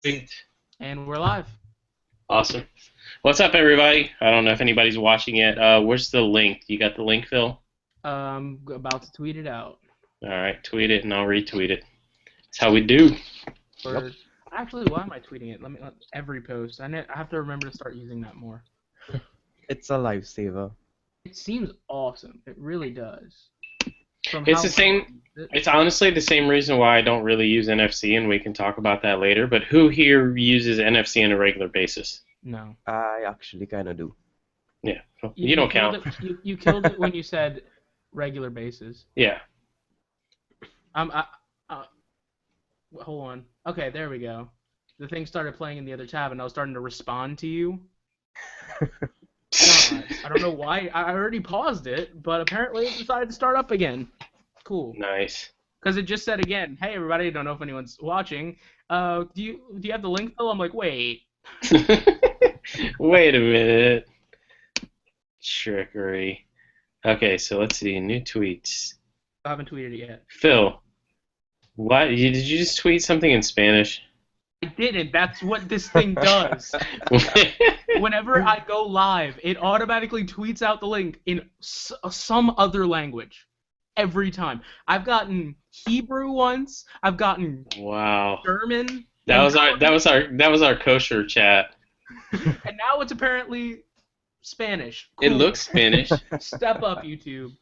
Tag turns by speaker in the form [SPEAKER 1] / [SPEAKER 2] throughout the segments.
[SPEAKER 1] Synced.
[SPEAKER 2] And we're live.
[SPEAKER 1] Awesome. What's up, everybody? I don't know if anybody's watching yet. Where's the link? You got the link, Phil?
[SPEAKER 2] About to tweet it out.
[SPEAKER 1] All right, tweet it and I'll retweet it. That's how we do.
[SPEAKER 2] Or actually, why am I tweeting it? Every post. I have to remember to start using that more.
[SPEAKER 3] It's a lifesaver.
[SPEAKER 2] It seems awesome. It really does. From
[SPEAKER 1] It's
[SPEAKER 2] how
[SPEAKER 1] the same. It's honestly the same reason why I don't really use NFC, and we can talk about that later. But who here uses NFC on a regular basis?
[SPEAKER 2] No.
[SPEAKER 3] I actually kind of do.
[SPEAKER 1] Yeah, you don't
[SPEAKER 2] killed
[SPEAKER 1] count.
[SPEAKER 2] it. You killed it when you said regular basis.
[SPEAKER 1] Yeah.
[SPEAKER 2] Hold on. Okay, there we go. The thing started playing in the other tab, and I was starting to respond to you. God, I don't know why. I already paused it, but apparently it decided to start up again. Cool.
[SPEAKER 1] Nice.
[SPEAKER 2] Because it just said again, "Hey everybody, I don't know if anyone's watching. Do you have the link, Phil?" I'm like, wait.
[SPEAKER 1] Wait a minute. Trickery. Okay, so let's see. New tweets.
[SPEAKER 2] I haven't tweeted it yet.
[SPEAKER 1] Phil, what? Did you just tweet something in Spanish?
[SPEAKER 2] I didn't. That's what this thing does. Whenever I go live, it automatically tweets out the link in some other language. Every time. I've gotten Hebrew once. I've gotten
[SPEAKER 1] Wow.
[SPEAKER 2] German.
[SPEAKER 1] That was our kosher chat.
[SPEAKER 2] And now it's apparently Spanish.
[SPEAKER 1] It
[SPEAKER 2] Cool.
[SPEAKER 1] looks Spanish.
[SPEAKER 2] Step up, YouTube.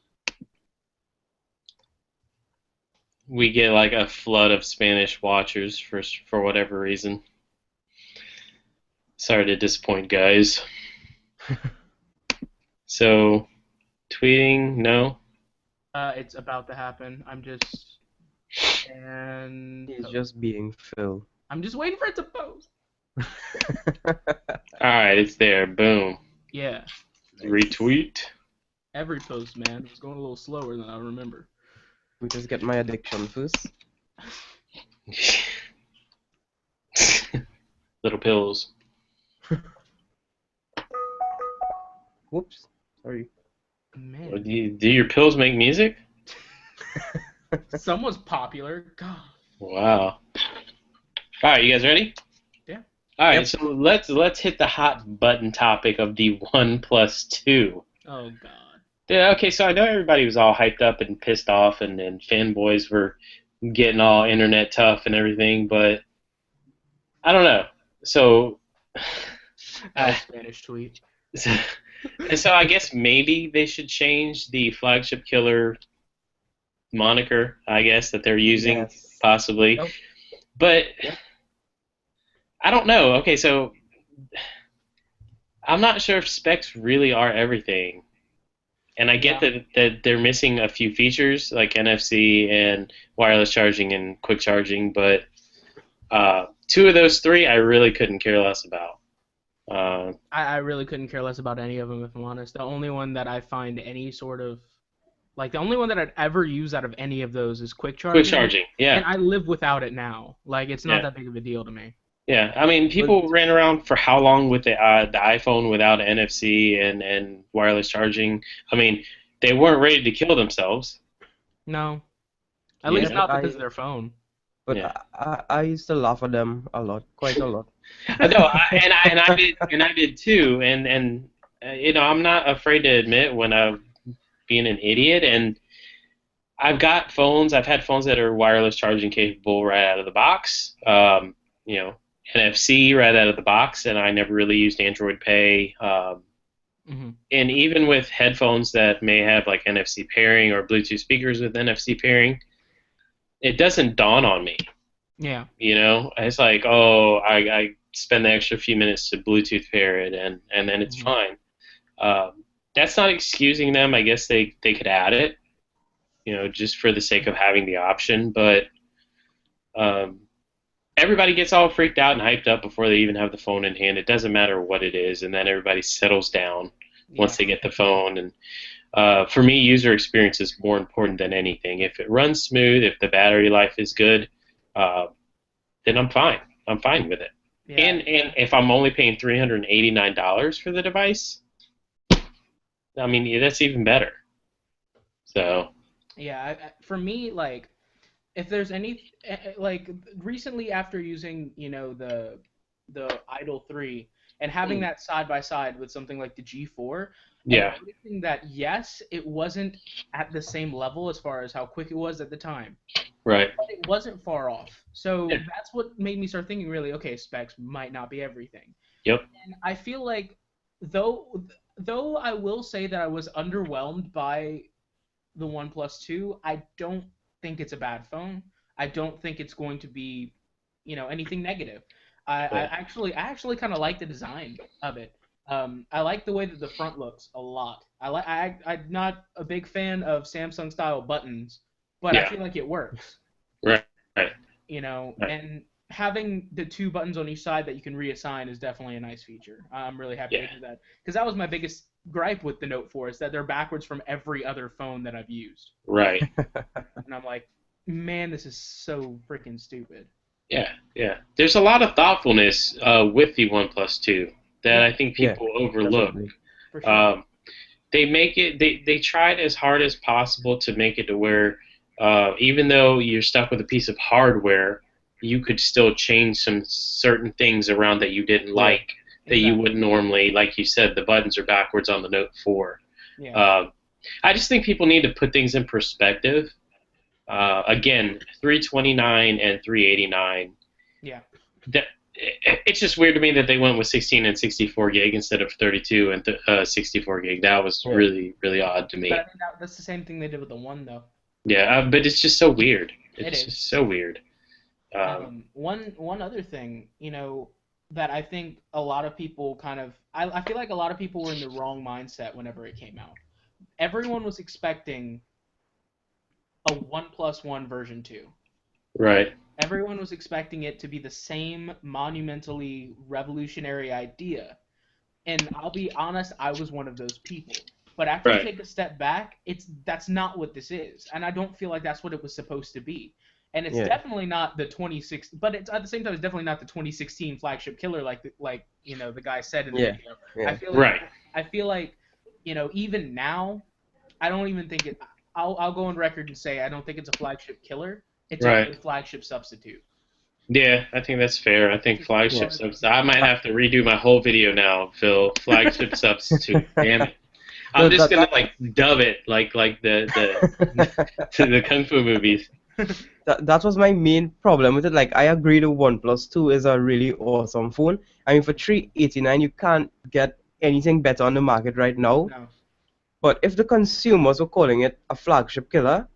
[SPEAKER 1] We get like a flood of Spanish watchers for whatever reason. Sorry to disappoint, guys. So, tweeting, no.
[SPEAKER 2] It's about to happen.
[SPEAKER 3] He's just being Phil.
[SPEAKER 2] I'm just waiting for it to post.
[SPEAKER 1] All right, it's there. Boom.
[SPEAKER 2] Yeah.
[SPEAKER 1] Retweet.
[SPEAKER 2] Every post, man. It's going a little slower than I remember.
[SPEAKER 3] We just get my addiction first.
[SPEAKER 1] Little pills.
[SPEAKER 3] Whoops. Sorry.
[SPEAKER 2] Man,
[SPEAKER 1] Do your pills make music?
[SPEAKER 2] someone's popular. God.
[SPEAKER 1] Wow. All right, you guys ready?
[SPEAKER 2] Yeah.
[SPEAKER 1] All right,
[SPEAKER 3] Yep.
[SPEAKER 1] so let's hit the hot button topic of the OnePlus 2.
[SPEAKER 2] Oh God.
[SPEAKER 1] Yeah, okay, so I know everybody was all hyped up and pissed off, and fanboys were getting all internet tough and everything, but I don't know. So,
[SPEAKER 2] That was Spanish tweet.
[SPEAKER 1] so I guess maybe they should change the Flagship Killer moniker, I guess, that they're using,
[SPEAKER 3] Yes.
[SPEAKER 1] possibly.
[SPEAKER 3] Nope.
[SPEAKER 1] But
[SPEAKER 3] Yep.
[SPEAKER 1] I don't know. Okay, so I'm not sure if specs really are everything. And I get that they're missing a few features like NFC and wireless charging and quick charging, but two of those three I really couldn't care less about.
[SPEAKER 2] I really couldn't care less about any of them, if I'm honest. The only one that I find any sort of the only one that I'd ever use out of any of those is quick charging.
[SPEAKER 1] Quick charging, yeah.
[SPEAKER 2] And I live without it now. Like, it's not
[SPEAKER 1] Yeah.
[SPEAKER 2] that big of a deal to me.
[SPEAKER 1] Yeah, I mean, people ran around for how long with the iPhone without NFC and wireless charging? I mean, they weren't ready to kill themselves.
[SPEAKER 2] No. At
[SPEAKER 1] Yeah.
[SPEAKER 2] least not because of their phone.
[SPEAKER 3] But
[SPEAKER 1] Yeah.
[SPEAKER 3] I used to laugh at them a lot, quite a lot.
[SPEAKER 1] No, I did too, and you know, I'm not afraid to admit when I'm being an idiot, and I've got phones. I've had phones that are wireless charging capable right out of the box. You know, NFC right out of the box, and I never really used Android Pay. And even with headphones that may have like NFC pairing or Bluetooth speakers with NFC pairing, it doesn't dawn on me.
[SPEAKER 2] Yeah.
[SPEAKER 1] You know, it's like, oh, I spend the extra few minutes to Bluetooth pair it, and then it's fine. That's not excusing them. I guess they could add it, you know, just for the sake of having the option. But everybody gets all freaked out and hyped up before they even have the phone in hand. It doesn't matter what it is, and then everybody settles down once they get the phone. And for me, user experience is more important than anything. If it runs smooth, if the battery life is good, then I'm fine. I'm fine with it.
[SPEAKER 2] Yeah.
[SPEAKER 1] And if I'm only paying $389 for the device, I mean, that's even better. So
[SPEAKER 2] Yeah, for me, like, if there's any like recently after using the Idol 3 and having that side by side with something like the G4,
[SPEAKER 1] Yeah.
[SPEAKER 2] and noticing that yes, it wasn't at the same level as far as how quick it was at the time,
[SPEAKER 1] Right.
[SPEAKER 2] but it wasn't far off. So
[SPEAKER 1] Yeah.
[SPEAKER 2] that's what made me start thinking really, okay, specs might not be everything.
[SPEAKER 1] Yep.
[SPEAKER 2] And I feel like though I will say that I was underwhelmed by the OnePlus 2, I don't think it's a bad phone. I don't think it's going to be, anything negative. I actually kind of like the design of it. I like the way that the front looks a lot. I'm not a big fan of Samsung style buttons, but I
[SPEAKER 1] Yeah.
[SPEAKER 2] feel like it works.
[SPEAKER 1] Right. Right. Right.
[SPEAKER 2] And having the two buttons on each side that you can reassign is definitely a nice feature. I'm really happy to do that because that was my biggest gripe with the Note 4 is that they're backwards from every other phone that I've used.
[SPEAKER 1] Right.
[SPEAKER 2] And I'm like, man, this is so freaking stupid.
[SPEAKER 1] Yeah. Yeah. There's a lot of thoughtfulness with the OnePlus 2 that I think people overlook.
[SPEAKER 3] Definitely.
[SPEAKER 2] For sure.
[SPEAKER 1] They make it. They tried as hard as possible to make it to where even though you're stuck with a piece of hardware, you could still change some certain things around that you didn't like that you wouldn't normally. Like you said, the buttons are backwards on the Note 4.
[SPEAKER 2] Yeah.
[SPEAKER 1] I just think people need to put things in perspective. Again, 329 and 389.
[SPEAKER 2] Yeah.
[SPEAKER 1] It's just weird to me that they went with 16 and 64 gig instead of 32 and 64 gig. That was really, really odd to me.
[SPEAKER 2] But I mean, that's the same thing they did with the One, though.
[SPEAKER 1] Yeah, but it's just so weird.
[SPEAKER 2] It
[SPEAKER 1] It's
[SPEAKER 2] is.
[SPEAKER 1] just so weird.
[SPEAKER 2] One other thing, that I think a lot of people I feel like a lot of people were in the wrong mindset whenever it came out. Everyone was expecting a OnePlus One version 2.
[SPEAKER 1] Right.
[SPEAKER 2] Everyone was expecting it to be the same monumentally revolutionary idea. And I'll be honest, I was one of those people. But after you take a step back, that's not what this is. And I don't feel like that's what it was supposed to be. And it's definitely not the 2016, but it's at the same time it's definitely not the 2016 flagship killer like the guy said in the video.
[SPEAKER 3] Yeah.
[SPEAKER 2] I feel like even now I don't even think it. I'll go on record and say I don't think it's a flagship killer. It's a good flagship substitute.
[SPEAKER 1] Yeah, I think that's fair. I think flagship substitute. I might have to redo my whole video now, Phil. Flagship substitute. Damn it. I'm just gonna dub it like the the kung fu movies.
[SPEAKER 3] That was my main problem with it. Like, I agree the OnePlus 2 is a really awesome phone. I mean, for $389, you can't get anything better on the market right now.
[SPEAKER 2] No.
[SPEAKER 3] But if the consumers were calling it a flagship killer,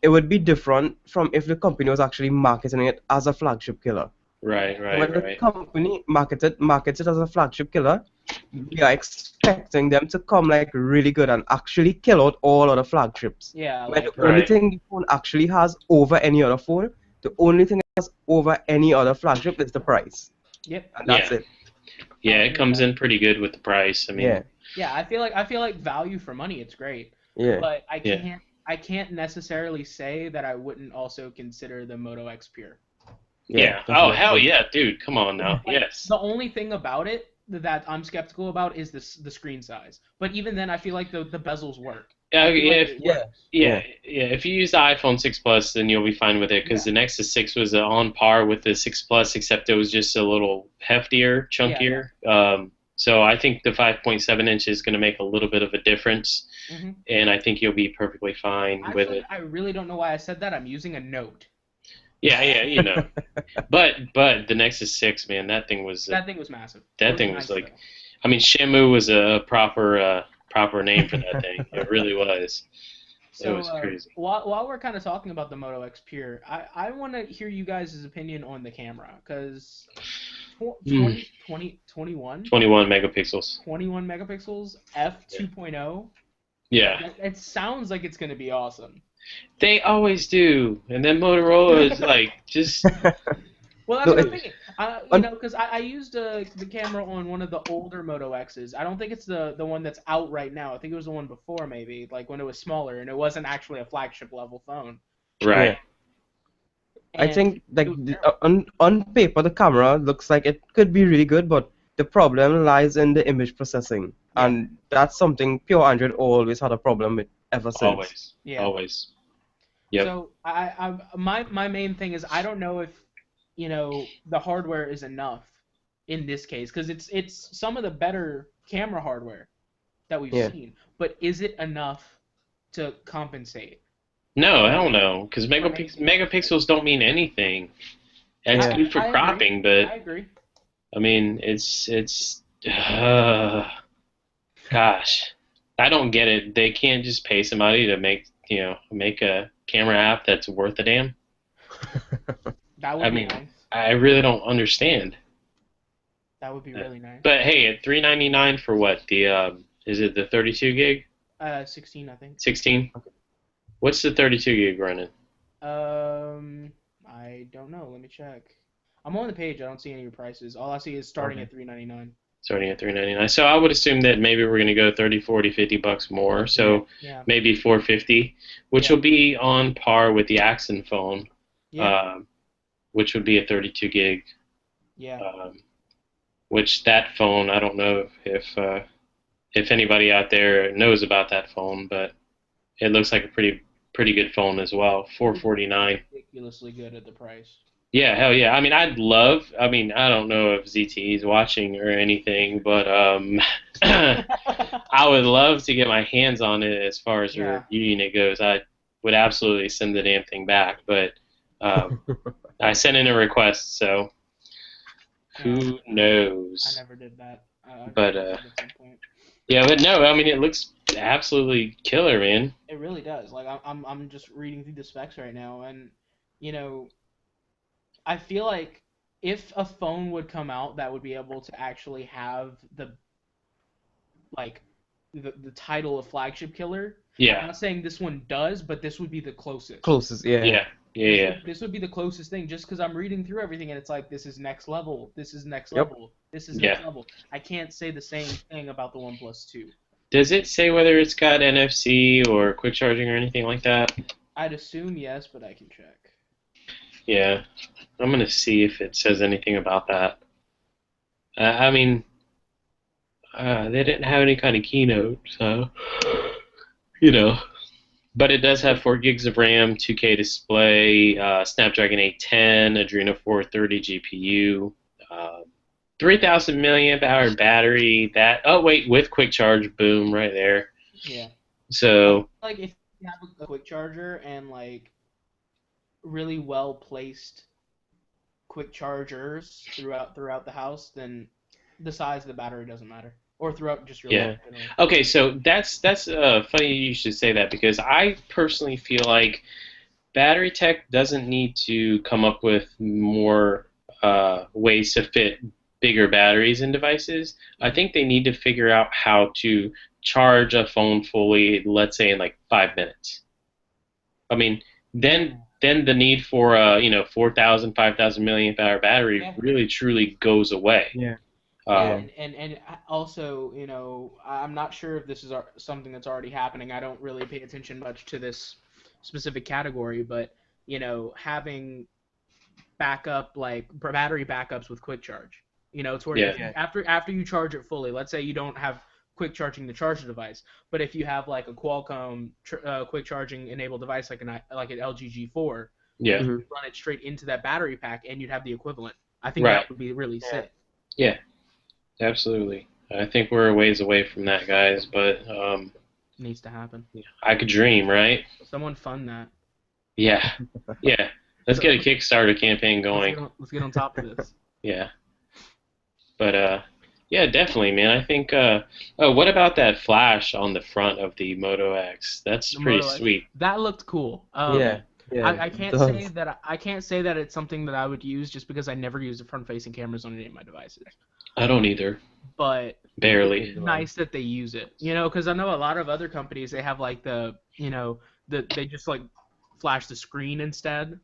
[SPEAKER 3] it would be different from if the company was actually marketing it as a flagship killer.
[SPEAKER 1] Right.
[SPEAKER 3] When the company markets it as a flagship killer, we are expecting them to come like really good and actually kill out all other flagships.
[SPEAKER 2] Yeah.
[SPEAKER 3] But the only thing the phone actually has over any other phone, the only thing it has over any other flagship is the price.
[SPEAKER 2] Yep.
[SPEAKER 3] And that's it.
[SPEAKER 1] Yeah, it comes in pretty good with the price. I mean.
[SPEAKER 2] Yeah, I feel like value for money, it's great.
[SPEAKER 3] Yeah.
[SPEAKER 2] But I can't necessarily say that I wouldn't also consider the Moto X Pure.
[SPEAKER 1] Yeah. Oh, hell yeah, dude. Come on now. Yes.
[SPEAKER 2] The only thing about it that I'm skeptical about is the screen size. But even then, I feel like the bezels work.
[SPEAKER 1] If you use the iPhone 6 Plus, then you'll be fine with it because the Nexus 6 was on par with the 6 Plus, except it was just a little heftier, chunkier. So I think the 5.7 inch is going to make a little bit of a difference, and I think you'll be perfectly fine with it.
[SPEAKER 2] I really don't know why I said that. I'm using a Note.
[SPEAKER 1] Yeah, But the Nexus 6, man, that thing was
[SPEAKER 2] massive.
[SPEAKER 1] That thing was like, I mean, Shamu was a proper name for that thing. It really was.
[SPEAKER 2] So,
[SPEAKER 1] it was crazy.
[SPEAKER 2] While we're kind of talking about the Moto X Pure, I want to hear you guys' opinion on the camera, because 21
[SPEAKER 1] megapixels.
[SPEAKER 2] 21 megapixels, f2.0.
[SPEAKER 1] Yeah.
[SPEAKER 2] It sounds like it's going to be awesome.
[SPEAKER 1] They always do, and then Motorola is like just.
[SPEAKER 2] Well, that's what I'm thinking. Because I used the camera on one of the older Moto X's. I don't think it's the one that's out right now. I think it was the one before, maybe, like when it was smaller and it wasn't actually a flagship level phone.
[SPEAKER 1] Right.
[SPEAKER 3] I think like on paper the camera looks like it could be really good, but the problem lies in the image processing, and that's something pure Android always had a problem with ever since.
[SPEAKER 1] Always. Yep.
[SPEAKER 2] So my main thing is I don't know if the hardware is enough in this case because it's some of the better camera hardware that we've
[SPEAKER 3] Yeah.
[SPEAKER 2] seen, but is it enough to compensate
[SPEAKER 1] No, I
[SPEAKER 2] for
[SPEAKER 1] don't know, because
[SPEAKER 2] for making
[SPEAKER 1] megapixels don't mean anything. It's
[SPEAKER 3] Yeah.
[SPEAKER 1] good for
[SPEAKER 2] I agree.
[SPEAKER 1] cropping, but
[SPEAKER 2] I agree.
[SPEAKER 1] I mean, gosh, I don't get it. They can't just pay somebody to make a camera app that's worth a damn.
[SPEAKER 2] That
[SPEAKER 1] I
[SPEAKER 2] would be
[SPEAKER 1] mean,
[SPEAKER 2] nice.
[SPEAKER 1] I really don't understand.
[SPEAKER 2] That would be really nice.
[SPEAKER 1] But hey, at $3.99 for what? Is it the 32 gig?
[SPEAKER 2] 16, I think.
[SPEAKER 1] 16? What's the 32 gig running?
[SPEAKER 2] I don't know. Let me check. I'm on the page. I don't see any prices. All I see is starting at $3.99.
[SPEAKER 1] Starting at $3.99. So I would assume that maybe we're going to go 30, 40, $50 more. So
[SPEAKER 2] Yeah.
[SPEAKER 1] maybe $4.50, which
[SPEAKER 2] Yeah.
[SPEAKER 1] will be on par with the Axon phone,
[SPEAKER 2] Yeah.
[SPEAKER 1] which would be a 32 gig.
[SPEAKER 2] Yeah.
[SPEAKER 1] Which that phone, I don't know if anybody out there knows about that phone, but it looks like a pretty good phone as well. $449.
[SPEAKER 2] Ridiculously good at the price.
[SPEAKER 1] Yeah, hell yeah. I mean, I mean, I don't know if ZTE is watching or anything, but I would love to get my hands on it as far as
[SPEAKER 2] Yeah.
[SPEAKER 1] your unit goes. I would absolutely send the damn thing back, but I sent in a request, so who knows?
[SPEAKER 2] I never did that.
[SPEAKER 1] But
[SPEAKER 2] at some point.
[SPEAKER 1] yeah, but no, I mean, it looks absolutely killer, man.
[SPEAKER 2] It really does. Like I'm just reading through the specs right now, and I feel like if a phone would come out that would be able to actually have like the title of Flagship Killer.
[SPEAKER 1] Yeah.
[SPEAKER 2] I'm not saying this one does, but this would be the closest.
[SPEAKER 3] Closest, yeah.
[SPEAKER 1] Yeah.
[SPEAKER 2] This would be the closest thing, just because I'm reading through everything and it's like this is next level, this is next
[SPEAKER 3] Yep.
[SPEAKER 2] level, this is next level. I can't say the same thing about the OnePlus 2.
[SPEAKER 1] Does it say whether it's got NFC or quick charging or anything like that?
[SPEAKER 2] I'd assume yes, but I can check.
[SPEAKER 1] Yeah, I'm gonna see if it says anything about that. I mean, they didn't have any kind of keynote, so But it does have 4 gigs of RAM, 2K display, Snapdragon 810, Adreno 430 GPU, 3,000 milliamp hour battery. With quick charge, boom, right there.
[SPEAKER 2] Yeah.
[SPEAKER 1] So
[SPEAKER 2] like if you have a quick charger and like really well placed quick chargers throughout the house, then the size of the battery doesn't matter. Or throughout just your life.
[SPEAKER 1] Okay, so that's funny you should say that because I personally feel like battery tech doesn't need to come up with more ways to fit bigger batteries in devices. I think they need to figure out how to charge a phone fully, let's say in like 5 minutes. I mean, then the need for 4,000, 5,000 milliamp hour battery really truly goes away.
[SPEAKER 3] Yeah.
[SPEAKER 2] And also, I'm not sure if this is something that's already happening. I don't really pay attention much to this specific category, but having backup like battery backups with quick charge. It's where after you charge it fully, let's say you don't have quick charging the charger device, but if you have like a Qualcomm quick charging enabled device like an LG G4, you run it straight into that battery pack and you'd have the equivalent. I think that would be really sick.
[SPEAKER 1] Yeah. Absolutely. I think we're a ways away from that, guys, but
[SPEAKER 2] needs to happen.
[SPEAKER 1] I could dream, right?
[SPEAKER 2] Someone fund that.
[SPEAKER 1] Yeah. Yeah. Let's get a Kickstarter campaign going.
[SPEAKER 2] Let's get on top of this.
[SPEAKER 1] Yeah. But yeah, definitely, man. I think what about that flash on the front of the Moto X? That's pretty sweet.
[SPEAKER 2] That looked cool.
[SPEAKER 3] Yeah.
[SPEAKER 2] I can't say that it's something that I would use just because I never use the front-facing cameras on any of my devices.
[SPEAKER 1] I don't either.
[SPEAKER 2] But
[SPEAKER 1] barely.
[SPEAKER 2] It's nice that they use it, because I know a lot of other companies they have like they just like flash the screen instead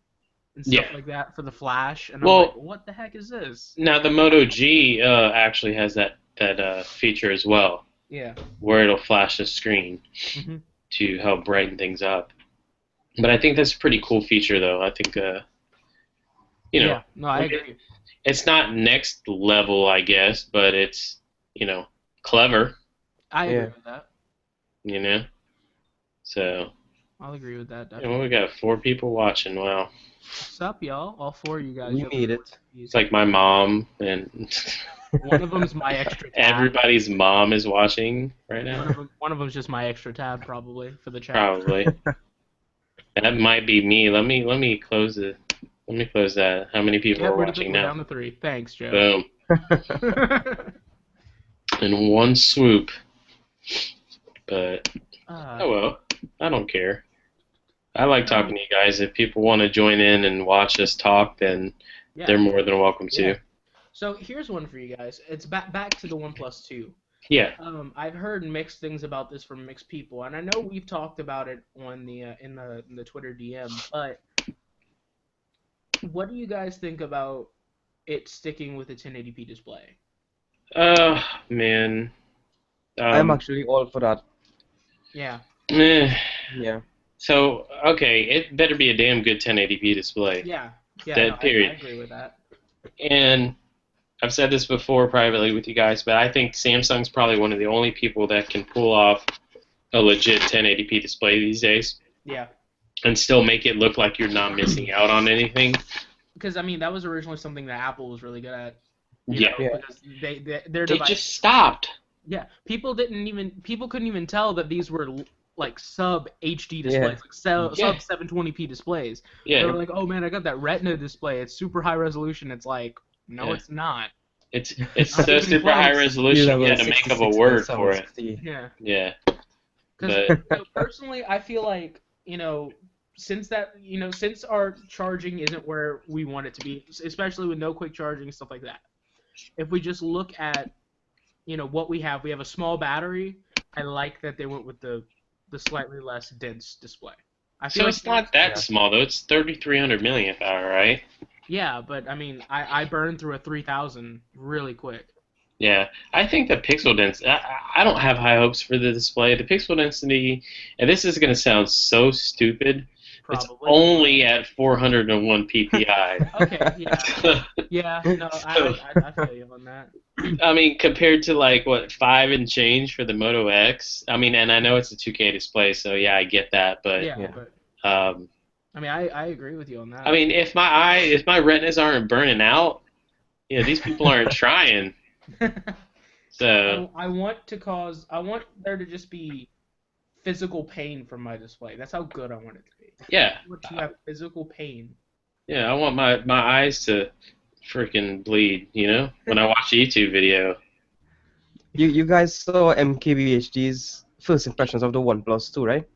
[SPEAKER 2] and stuff like that for the flash. And I'm like, what the heck is this?
[SPEAKER 1] Now the Moto G actually has that feature as well.
[SPEAKER 2] Yeah.
[SPEAKER 1] Where it'll flash the screen to help brighten things up. But I think that's a pretty cool feature, though. I think,
[SPEAKER 2] Yeah, no, I agree.
[SPEAKER 1] It's not next level, I guess, but it's, clever.
[SPEAKER 2] I agree with that.
[SPEAKER 1] So,
[SPEAKER 2] I'll agree with that.
[SPEAKER 1] Yeah,
[SPEAKER 2] Definitely.
[SPEAKER 1] well, we got 4 people watching. Wow.
[SPEAKER 2] What's up, y'all? All 4 of you guys.
[SPEAKER 3] We made it.
[SPEAKER 1] It's like my mom and
[SPEAKER 2] One of them's my extra tab.
[SPEAKER 1] everybody's mom is watching right now.
[SPEAKER 2] One of them's just my extra tab, probably, for the chat.
[SPEAKER 1] Probably. That might be me. Let me close it. Let me close that. How many people are
[SPEAKER 2] We're
[SPEAKER 1] watching
[SPEAKER 2] down
[SPEAKER 1] now?
[SPEAKER 2] to 3. Thanks, Joe.
[SPEAKER 1] Boom. In one swoop. But oh well. I don't care. I like talking to you guys. If people want to join in and watch us talk, then they're more than welcome to.
[SPEAKER 2] Yeah. So here's one for you guys. It's back to the OnePlus 2.
[SPEAKER 1] Yeah.
[SPEAKER 2] I've heard mixed things about this from mixed people, and I know we've talked about it on the in the Twitter DM. But what do you guys think about it sticking with a 1080p display?
[SPEAKER 1] Man.
[SPEAKER 3] I'm actually all for that.
[SPEAKER 2] Yeah.
[SPEAKER 3] Yeah.
[SPEAKER 1] So, okay, it better be a damn good 1080p display.
[SPEAKER 2] Yeah. Yeah.
[SPEAKER 1] That period.
[SPEAKER 2] I agree with that.
[SPEAKER 1] And I've said this before privately with you guys, but I think Samsung's probably one of the only people that can pull off a legit 1080p display these days.
[SPEAKER 2] Yeah.
[SPEAKER 1] And still make it look like you're not missing out on anything.
[SPEAKER 2] Because I mean, that was originally something that Apple was really good at.
[SPEAKER 1] Yeah.
[SPEAKER 2] Because their
[SPEAKER 1] They
[SPEAKER 2] device,
[SPEAKER 1] just stopped.
[SPEAKER 2] Yeah. People couldn't even tell that these were like sub HD displays, like sub 720p displays.
[SPEAKER 1] Yeah.
[SPEAKER 2] They were like, oh man, I got that Retina display. It's super high resolution. It's like, no, it's not.
[SPEAKER 1] It's so super high resolution. You had to make up a word for it.
[SPEAKER 2] Yeah.
[SPEAKER 1] Yeah.
[SPEAKER 2] Because personally, I feel like since our charging isn't where we want it to be, especially with no quick charging and stuff like that. If we just look at what we have a small battery. I like that they went with the slightly less dense display.
[SPEAKER 1] So it's not that small though. It's 3,300 milliamp hour, right?
[SPEAKER 2] Yeah, but I mean, I burned through a 3,000 really quick.
[SPEAKER 1] Yeah, I think the pixel density. I don't have high hopes for the display. The pixel density, and this is going to sound so stupid. Probably. It's only at 401 ppi.
[SPEAKER 2] Okay, yeah. Yeah, no, I feel you on that.
[SPEAKER 1] I mean, compared to like, what, 5 and change for the Moto X? I mean, and I know it's a 2K display, so yeah, I get that, but...
[SPEAKER 2] But I mean, I agree with you on that.
[SPEAKER 1] I mean, if my retinas aren't burning out, these people aren't trying. So...
[SPEAKER 2] I want there to just be physical pain from my display. That's how good I want it to be.
[SPEAKER 1] Yeah.
[SPEAKER 2] I want to have physical pain.
[SPEAKER 1] Yeah, I want my eyes to freaking bleed, when I watch a YouTube video.
[SPEAKER 3] You guys saw MKBHD's first impressions of the OnePlus 2, right?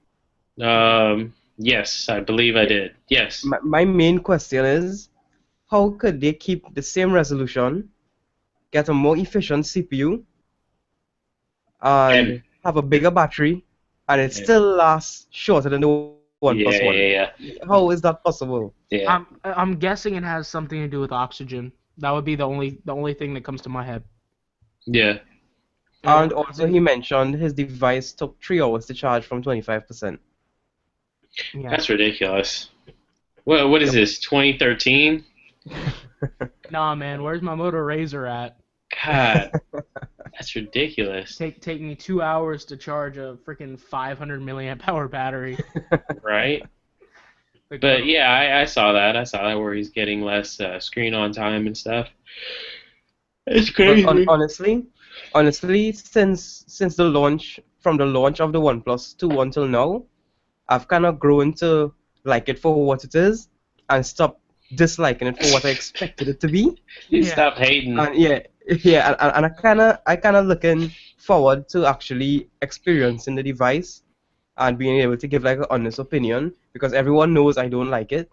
[SPEAKER 1] Yes, I believe I did. Yes.
[SPEAKER 3] My main question is, how could they keep the same resolution, get a more efficient CPU, and have a bigger battery, and it still lasts shorter than the OnePlus 1?
[SPEAKER 1] Yeah.
[SPEAKER 3] How is that possible?
[SPEAKER 1] Yeah.
[SPEAKER 2] I'm guessing it has something to do with oxygen. That would be the only thing that comes to my head.
[SPEAKER 1] Yeah.
[SPEAKER 3] And also he mentioned his device took 3 hours to charge from 25%.
[SPEAKER 2] Yeah.
[SPEAKER 1] That's ridiculous. What is this, 2013?
[SPEAKER 2] Nah, man, where's my Moto Razr at?
[SPEAKER 1] God, that's ridiculous.
[SPEAKER 2] Take me 2 hours to charge a freaking 500 milliamp hour battery.
[SPEAKER 1] Right. But yeah, I saw that. I saw that where he's getting less screen on time and stuff. It's crazy.
[SPEAKER 3] Honestly, since the launch of the OnePlus 2 until now, I've kind of grown to like it for what it is and stop disliking it for what I expected it to be.
[SPEAKER 1] You stop hating.
[SPEAKER 3] And and I kind of looking forward to actually experiencing the device and being able to give like an honest opinion, because everyone knows I don't like it.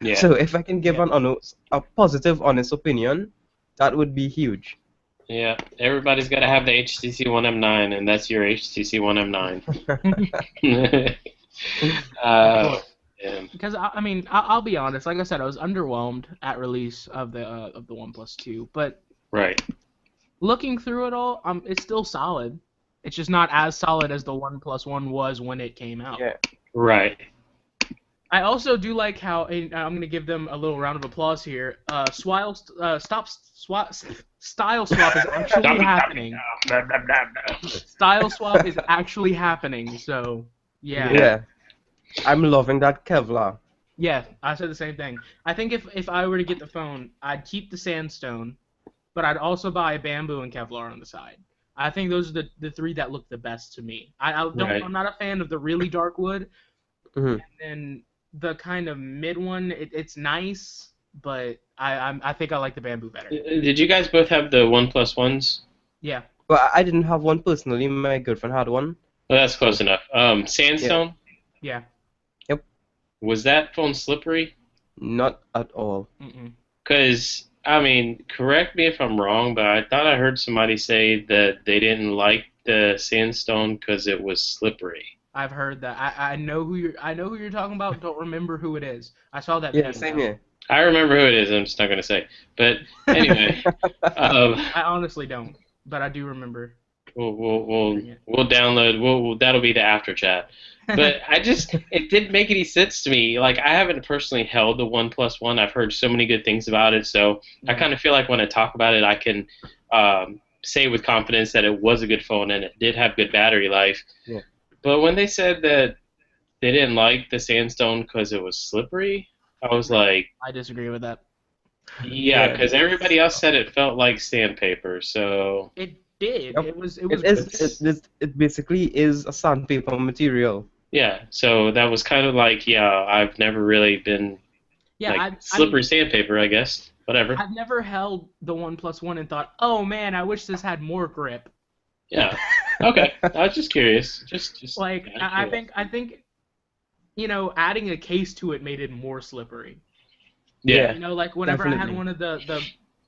[SPEAKER 1] Yeah.
[SPEAKER 3] So if I can give a positive, honest opinion, that would be huge.
[SPEAKER 1] Yeah, everybody's got to have the HTC One M9, and that's your HTC One M9.
[SPEAKER 2] Because I mean, I'll be honest. Like I said, I was underwhelmed at release of the OnePlus 2, but looking through it all, it's still solid. It's just not as solid as the OnePlus 1 was when it came out.
[SPEAKER 3] Yeah.
[SPEAKER 1] Right.
[SPEAKER 2] I also do like how, and I'm going to give them a little round of applause here. Style swap is actually happening. Style swap is actually happening. So yeah.
[SPEAKER 3] I'm loving that Kevlar.
[SPEAKER 2] Yeah, I said the same thing. I think if I were to get the phone, I'd keep the sandstone, but I'd also buy bamboo and Kevlar on the side. I think those are the three that look the best to me.
[SPEAKER 1] Right.
[SPEAKER 2] I'm not a fan of the really dark wood,
[SPEAKER 3] Hmm.
[SPEAKER 2] and the kind of mid one. It's nice, but I think I like the bamboo better.
[SPEAKER 1] Did you guys both have the OnePlus ones?
[SPEAKER 2] Yeah.
[SPEAKER 3] But I didn't have one personally. My girlfriend had one.
[SPEAKER 1] Well, that's close enough.
[SPEAKER 3] Yeah.
[SPEAKER 1] Sandstone,
[SPEAKER 2] Yeah.
[SPEAKER 3] Yep.
[SPEAKER 1] was that phone slippery?
[SPEAKER 3] Not at all.
[SPEAKER 2] Mm-mm.
[SPEAKER 1] Because, I mean, correct me if I'm wrong, but I thought I heard somebody say that they didn't like the Sandstone because it was slippery.
[SPEAKER 2] I've heard that. I know who you're talking about. Don't remember who it is. I saw that
[SPEAKER 3] Yeah,
[SPEAKER 2] video.
[SPEAKER 3] same here.
[SPEAKER 1] I remember who it is, I'm just not going to say. But anyway,
[SPEAKER 2] I honestly don't, but I do remember.
[SPEAKER 1] we'll download. That'll be the after chat. But it didn't make any sense to me. Like, I haven't personally held the OnePlus One. I've heard so many good things about it, so I kind of feel like when I talk about it, I can say with confidence that it was a good phone and it did have good battery life.
[SPEAKER 3] Yeah.
[SPEAKER 1] But when they said that they didn't like the Sandstone because it was slippery, I was like,
[SPEAKER 2] I disagree with that.
[SPEAKER 1] yeah, because everybody else said it felt like sandpaper. So
[SPEAKER 2] It did.
[SPEAKER 3] Yep.
[SPEAKER 2] It was.
[SPEAKER 3] It basically is a sandpaper material.
[SPEAKER 1] yeah, so that was kind of like, yeah, I've never really been
[SPEAKER 2] Yeah.
[SPEAKER 1] like slippery sandpaper, I guess. Whatever.
[SPEAKER 2] I've never held the OnePlus One and thought, oh man, I wish this had more grip.
[SPEAKER 1] Yeah. Okay. I was just curious. Just
[SPEAKER 2] Like
[SPEAKER 1] yeah,
[SPEAKER 2] I think, adding a case to it made it more slippery.
[SPEAKER 1] Yeah.
[SPEAKER 2] Like whenever I
[SPEAKER 3] Definitely.
[SPEAKER 2] had one of the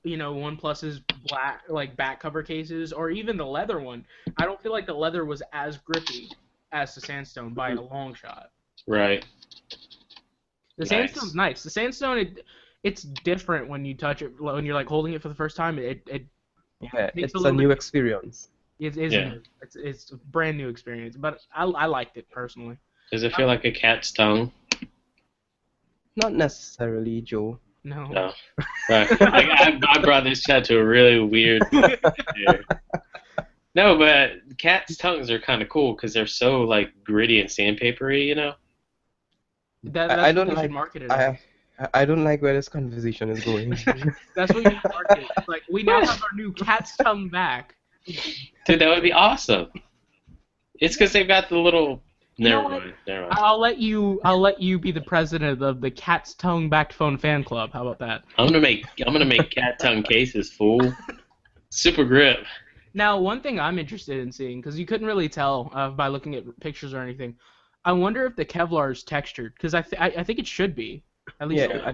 [SPEAKER 2] OnePlus's black like back cover cases or even the leather one, I don't feel like the leather was as grippy as the Sandstone by a long shot.
[SPEAKER 1] Right.
[SPEAKER 2] The
[SPEAKER 1] Nice.
[SPEAKER 2] Sandstone's nice. The Sandstone, it's different when you touch it when you're like holding it for the first time.
[SPEAKER 3] Yeah,
[SPEAKER 2] Takes
[SPEAKER 3] it's
[SPEAKER 2] a
[SPEAKER 3] a
[SPEAKER 2] little
[SPEAKER 3] new
[SPEAKER 2] bit-
[SPEAKER 3] experience.
[SPEAKER 2] It's
[SPEAKER 1] Yeah.
[SPEAKER 2] it's a brand new experience, but I liked it personally.
[SPEAKER 1] Does it feel like a cat's tongue?
[SPEAKER 3] Not necessarily, Joe.
[SPEAKER 2] No.
[SPEAKER 1] No. Right. Like, I brought this chat to a really weird. Here. No, but cats' tongues are kind of cool because they're so like gritty and sandpapery, you know.
[SPEAKER 2] That's
[SPEAKER 3] I
[SPEAKER 2] what
[SPEAKER 3] don't
[SPEAKER 2] you should
[SPEAKER 3] like.
[SPEAKER 2] market it as.
[SPEAKER 3] I don't like where this conversation is going.
[SPEAKER 2] That's what you should market it. Like we now have our new cat's tongue back.
[SPEAKER 1] Dude, that would be awesome. It's because they've got the little.
[SPEAKER 2] know
[SPEAKER 1] Never
[SPEAKER 2] what?
[SPEAKER 1] mind. Never mind.
[SPEAKER 2] I'll let you be the president of the cat's tongue backed phone fan club. How about that?
[SPEAKER 1] I'm gonna make cat tongue cases, fool. Super grip.
[SPEAKER 2] Now, one thing I'm interested in seeing, because you couldn't really tell by looking at pictures or anything, I wonder if the Kevlar is textured, because I think it should be. At least
[SPEAKER 3] Yeah,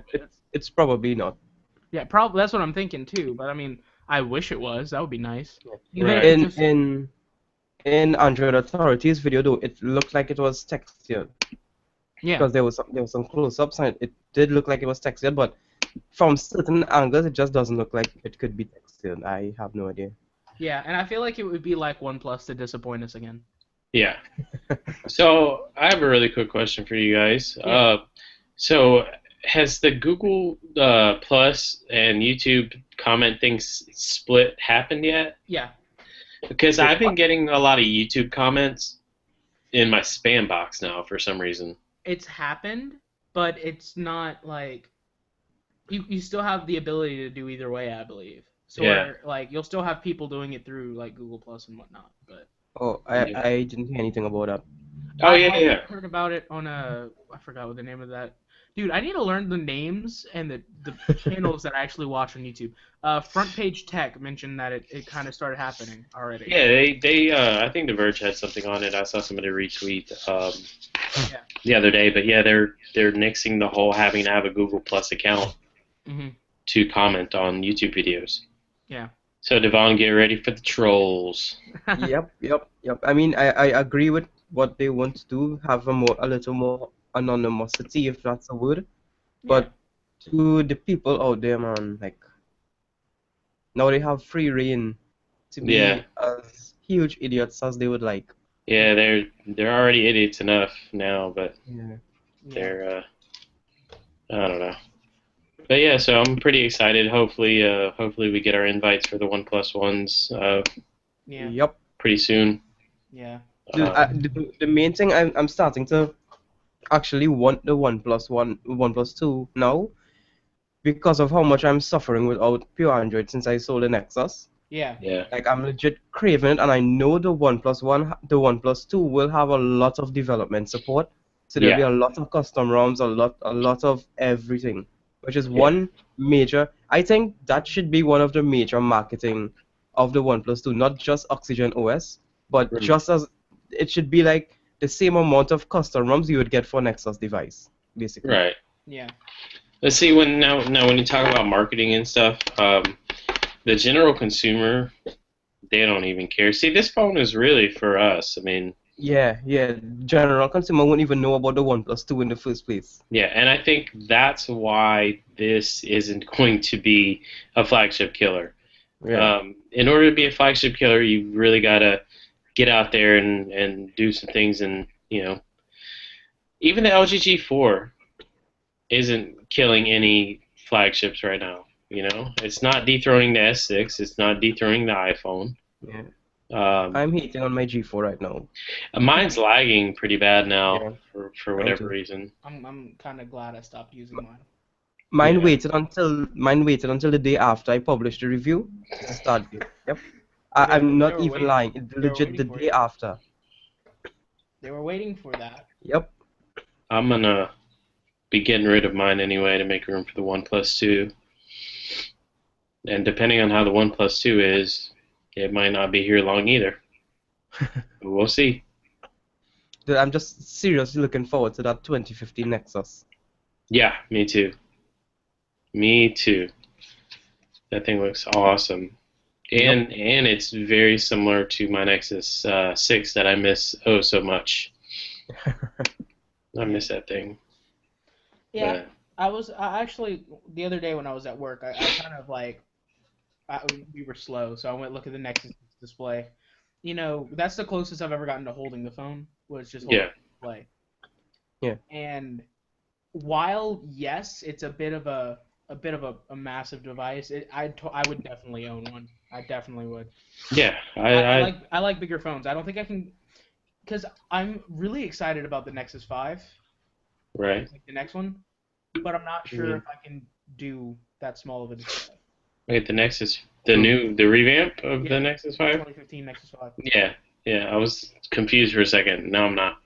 [SPEAKER 3] it's probably not.
[SPEAKER 2] yeah, probably that's what I'm thinking too. But I mean, I wish it was. That would be nice. Even
[SPEAKER 1] Right.
[SPEAKER 2] if it just-
[SPEAKER 3] In Android Authority's video though, it looked like it was textured
[SPEAKER 2] yeah.
[SPEAKER 3] because there was some close-ups and it did look like it was textured, but from certain angles it just doesn't look like it could be textured. I have no idea.
[SPEAKER 2] Yeah, and I feel like it would be like OnePlus to disappoint us again.
[SPEAKER 1] Yeah. So I have a really quick question for you guys.
[SPEAKER 2] Yeah.
[SPEAKER 1] So has the Google Plus and YouTube comment things split happened yet?
[SPEAKER 2] Yeah.
[SPEAKER 1] Because I've been getting a lot of YouTube comments in my spam box now for some reason.
[SPEAKER 2] It's happened, but it's not like you still have the ability to do either way, I believe. So
[SPEAKER 1] Yeah.
[SPEAKER 2] where, like you'll still have people doing it through like Google Plus and whatnot, but
[SPEAKER 3] Oh,
[SPEAKER 1] Yeah.
[SPEAKER 3] I didn't hear anything about that.
[SPEAKER 1] Oh,
[SPEAKER 2] I
[SPEAKER 1] yeah.
[SPEAKER 2] heard about it on I forgot what the name of that. Dude, I need to learn the names and the channels that I actually watch on YouTube. Front Page Tech mentioned that it kind of started happening already.
[SPEAKER 1] Yeah, they I think The Verge had something on it. I saw somebody retweet
[SPEAKER 2] Yeah.
[SPEAKER 1] the other day, but yeah, they're nixing the whole having to have a Google Plus account
[SPEAKER 2] hmm
[SPEAKER 1] to comment on YouTube videos.
[SPEAKER 2] Yeah.
[SPEAKER 1] So Devon, get ready for the trolls.
[SPEAKER 3] Yep. I mean, I agree with what they want to do, have a little more anonymity, if that's a word. But to the people out there, man, like now they have free reign to be
[SPEAKER 1] Yeah.
[SPEAKER 3] as huge idiots as they would like.
[SPEAKER 1] Yeah, they're already idiots enough now, but
[SPEAKER 3] Yeah.
[SPEAKER 1] they're I don't know. But yeah, so I'm pretty excited. Hopefully we get our invites for the OnePlus ones
[SPEAKER 2] Yeah.
[SPEAKER 3] Yep.
[SPEAKER 1] pretty soon.
[SPEAKER 2] Yeah.
[SPEAKER 3] The main thing I'm starting to actually want the OnePlus 2 now because of how much I'm suffering without pure Android since I sold the Nexus.
[SPEAKER 2] Yeah.
[SPEAKER 1] Yeah.
[SPEAKER 3] Like I'm legit craving it, and I know the OnePlus 2 will have a lot of development support. So there'll be
[SPEAKER 1] Yeah.
[SPEAKER 3] a lot of custom ROMs, a lot of everything, which is
[SPEAKER 1] Yeah.
[SPEAKER 3] one major. I think that should be one of the major marketing of the OnePlus 2, not just Oxygen OS, but
[SPEAKER 1] Mm.
[SPEAKER 3] just as it should be like the same amount of custom ROMs you would get for Nexus device, basically.
[SPEAKER 1] Right.
[SPEAKER 2] Yeah.
[SPEAKER 1] Let's see now when you talk about marketing and stuff, the general consumer, they don't even care. See, this phone is really for us. I mean,
[SPEAKER 3] Yeah, yeah. General consumer won't even know about the OnePlus 2 in the first place.
[SPEAKER 1] yeah, and I think that's why this isn't going to be a flagship killer.
[SPEAKER 3] Yeah.
[SPEAKER 1] In order to be a flagship killer, you really gotta get out there and do some things, and even the LG G4 isn't killing any flagships right now. It's not dethroning the S6. It's not dethroning the iPhone.
[SPEAKER 3] Yeah.
[SPEAKER 1] Um,
[SPEAKER 3] I'm hating on my G4 right now.
[SPEAKER 1] mine's lagging pretty bad now
[SPEAKER 3] Yeah,
[SPEAKER 1] for
[SPEAKER 3] mine
[SPEAKER 1] whatever
[SPEAKER 3] too.
[SPEAKER 1] reson.
[SPEAKER 2] I'm kind of glad I stopped using mine.
[SPEAKER 1] Yeah.
[SPEAKER 3] Mine waited until the day after I published the review to start it. Yep.
[SPEAKER 2] They
[SPEAKER 3] I'm
[SPEAKER 2] they
[SPEAKER 3] not
[SPEAKER 2] were
[SPEAKER 3] even
[SPEAKER 2] waiting.
[SPEAKER 3] lying. It's
[SPEAKER 2] They were
[SPEAKER 3] legit the
[SPEAKER 2] waiting for
[SPEAKER 3] day
[SPEAKER 2] you.
[SPEAKER 3] after.
[SPEAKER 2] They were waiting for that.
[SPEAKER 3] Yep.
[SPEAKER 1] I'm gonna be getting rid of mine anyway to make room for the OnePlus 2. And depending on how the OnePlus 2 is, it might not be here long either. We'll see.
[SPEAKER 3] Dude, I'm just seriously looking forward to that 2015 Nexus.
[SPEAKER 1] Yeah, me too. Me too. That thing looks awesome.
[SPEAKER 3] Yep.
[SPEAKER 1] And it's very similar to my Nexus 6 that I miss oh so much. I miss that thing.
[SPEAKER 2] Yeah.
[SPEAKER 1] But,
[SPEAKER 2] I actually the other day when I was at work, I kind of like we were slow, so I went look at the Nexus display. That's the closest I've ever gotten to holding the phone, was just holding
[SPEAKER 1] yeah.
[SPEAKER 2] the display.
[SPEAKER 3] Yeah.
[SPEAKER 2] And while yes, it's a bit of a massive device, I would definitely own one. I definitely would.
[SPEAKER 1] Yeah.
[SPEAKER 2] I like bigger phones. I don't think I can, because I'm really excited about the Nexus 5,
[SPEAKER 1] right.
[SPEAKER 2] like the next one, but I'm not sure
[SPEAKER 3] Mhm.
[SPEAKER 2] if I can do that small of a display.
[SPEAKER 1] Wait, the Nexus, the revamp of
[SPEAKER 2] Yeah,
[SPEAKER 1] the Nexus 5?
[SPEAKER 2] 2015 Nexus 5.
[SPEAKER 1] Yeah. Yeah, I was confused for a second. No, I'm not.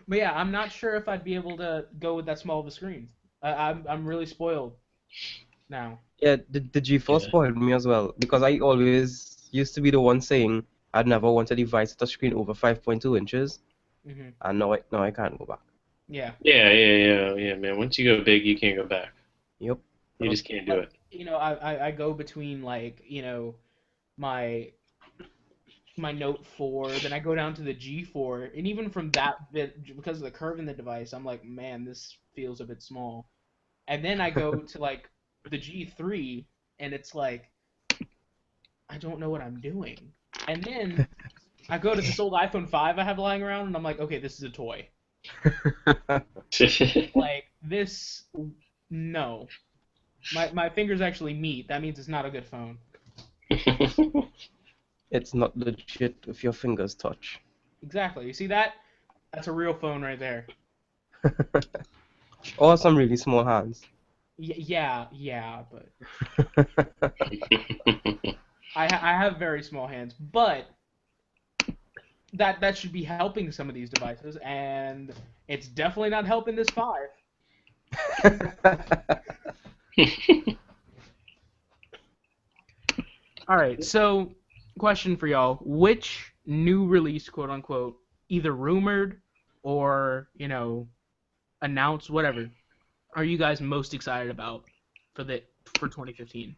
[SPEAKER 2] But yeah, I'm not sure if I'd be able to go with that small of a screen. I'm really spoiled now.
[SPEAKER 3] Yeah, the G4
[SPEAKER 1] Yeah.
[SPEAKER 3] spoiled me as well because I always used to be the one saying I'd never want a device with a screen over 5.2 inches,
[SPEAKER 2] Hmm.
[SPEAKER 3] and now I can't go back.
[SPEAKER 2] Yeah.
[SPEAKER 1] Yeah, man. Once you go big, you can't go back.
[SPEAKER 3] Yep.
[SPEAKER 1] You just can't do
[SPEAKER 2] But
[SPEAKER 1] it.
[SPEAKER 2] I go between like my Note 4, then I go down to the G4, and even from that bit, because of the curve in the device, I'm like, man, this feels a bit small. And then I go to like the G3, and it's like, I don't know what I'm doing. And then I go to this old iPhone 5 I have lying around, and I'm like, okay, this is a toy. Like this, no. My fingers actually meet. That means it's not a good phone.
[SPEAKER 3] It's not legit if your fingers touch.
[SPEAKER 2] Exactly. You see that? That's a real phone right there.
[SPEAKER 3] Or some really small hands.
[SPEAKER 2] Yeah, but I have very small hands, but that should be helping some of these devices, and it's definitely not helping this 5. All right, so question for y'all: which new release, quote unquote, either rumored or announced, whatever, are you guys most excited about for 2015?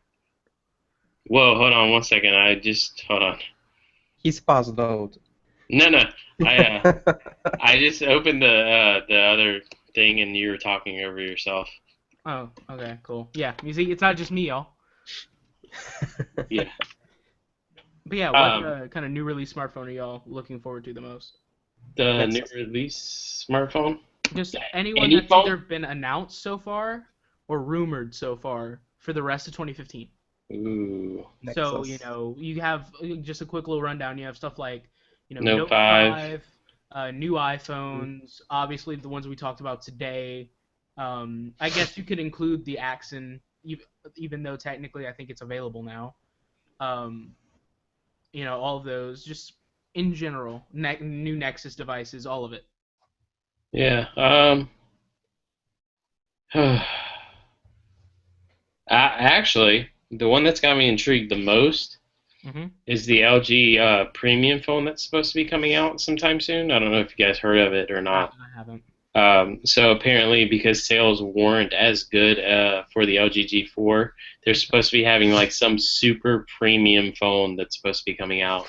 [SPEAKER 1] Whoa, hold on 1 second. Hold on.
[SPEAKER 3] He's passed out.
[SPEAKER 1] No. I just opened the other thing and you were talking over yourself.
[SPEAKER 2] Oh, okay, cool. Yeah, you see, it's not just me, y'all.
[SPEAKER 1] Yeah.
[SPEAKER 2] But yeah, what kind of new release smartphone are y'all looking forward to the most?
[SPEAKER 1] The new
[SPEAKER 3] Nexus.
[SPEAKER 1] release smartphone?
[SPEAKER 2] Just anyone
[SPEAKER 1] Any
[SPEAKER 2] that's
[SPEAKER 1] phone?
[SPEAKER 2] either been announced so far or rumored so far for the rest of 2015.
[SPEAKER 1] Ooh.
[SPEAKER 2] So,
[SPEAKER 3] Nexus.
[SPEAKER 2] you have just a quick little rundown. You have stuff like,
[SPEAKER 1] Note
[SPEAKER 2] Note
[SPEAKER 1] 5.
[SPEAKER 2] 5, new iPhones, obviously the ones we talked about today. I guess you could include the Axon, even though technically I think it's available now. Um, all of those, just in general, new Nexus devices, all of it.
[SPEAKER 1] Yeah. Actually, the one that's got me intrigued the most
[SPEAKER 2] Mm-hmm.
[SPEAKER 1] is the LG premium phone that's supposed to be coming out sometime soon. I don't know if you guys heard of it or not.
[SPEAKER 2] I haven't.
[SPEAKER 1] So apparently, because sales weren't as good for the LG G4, they're supposed to be having like some super premium phone that's supposed to be coming out.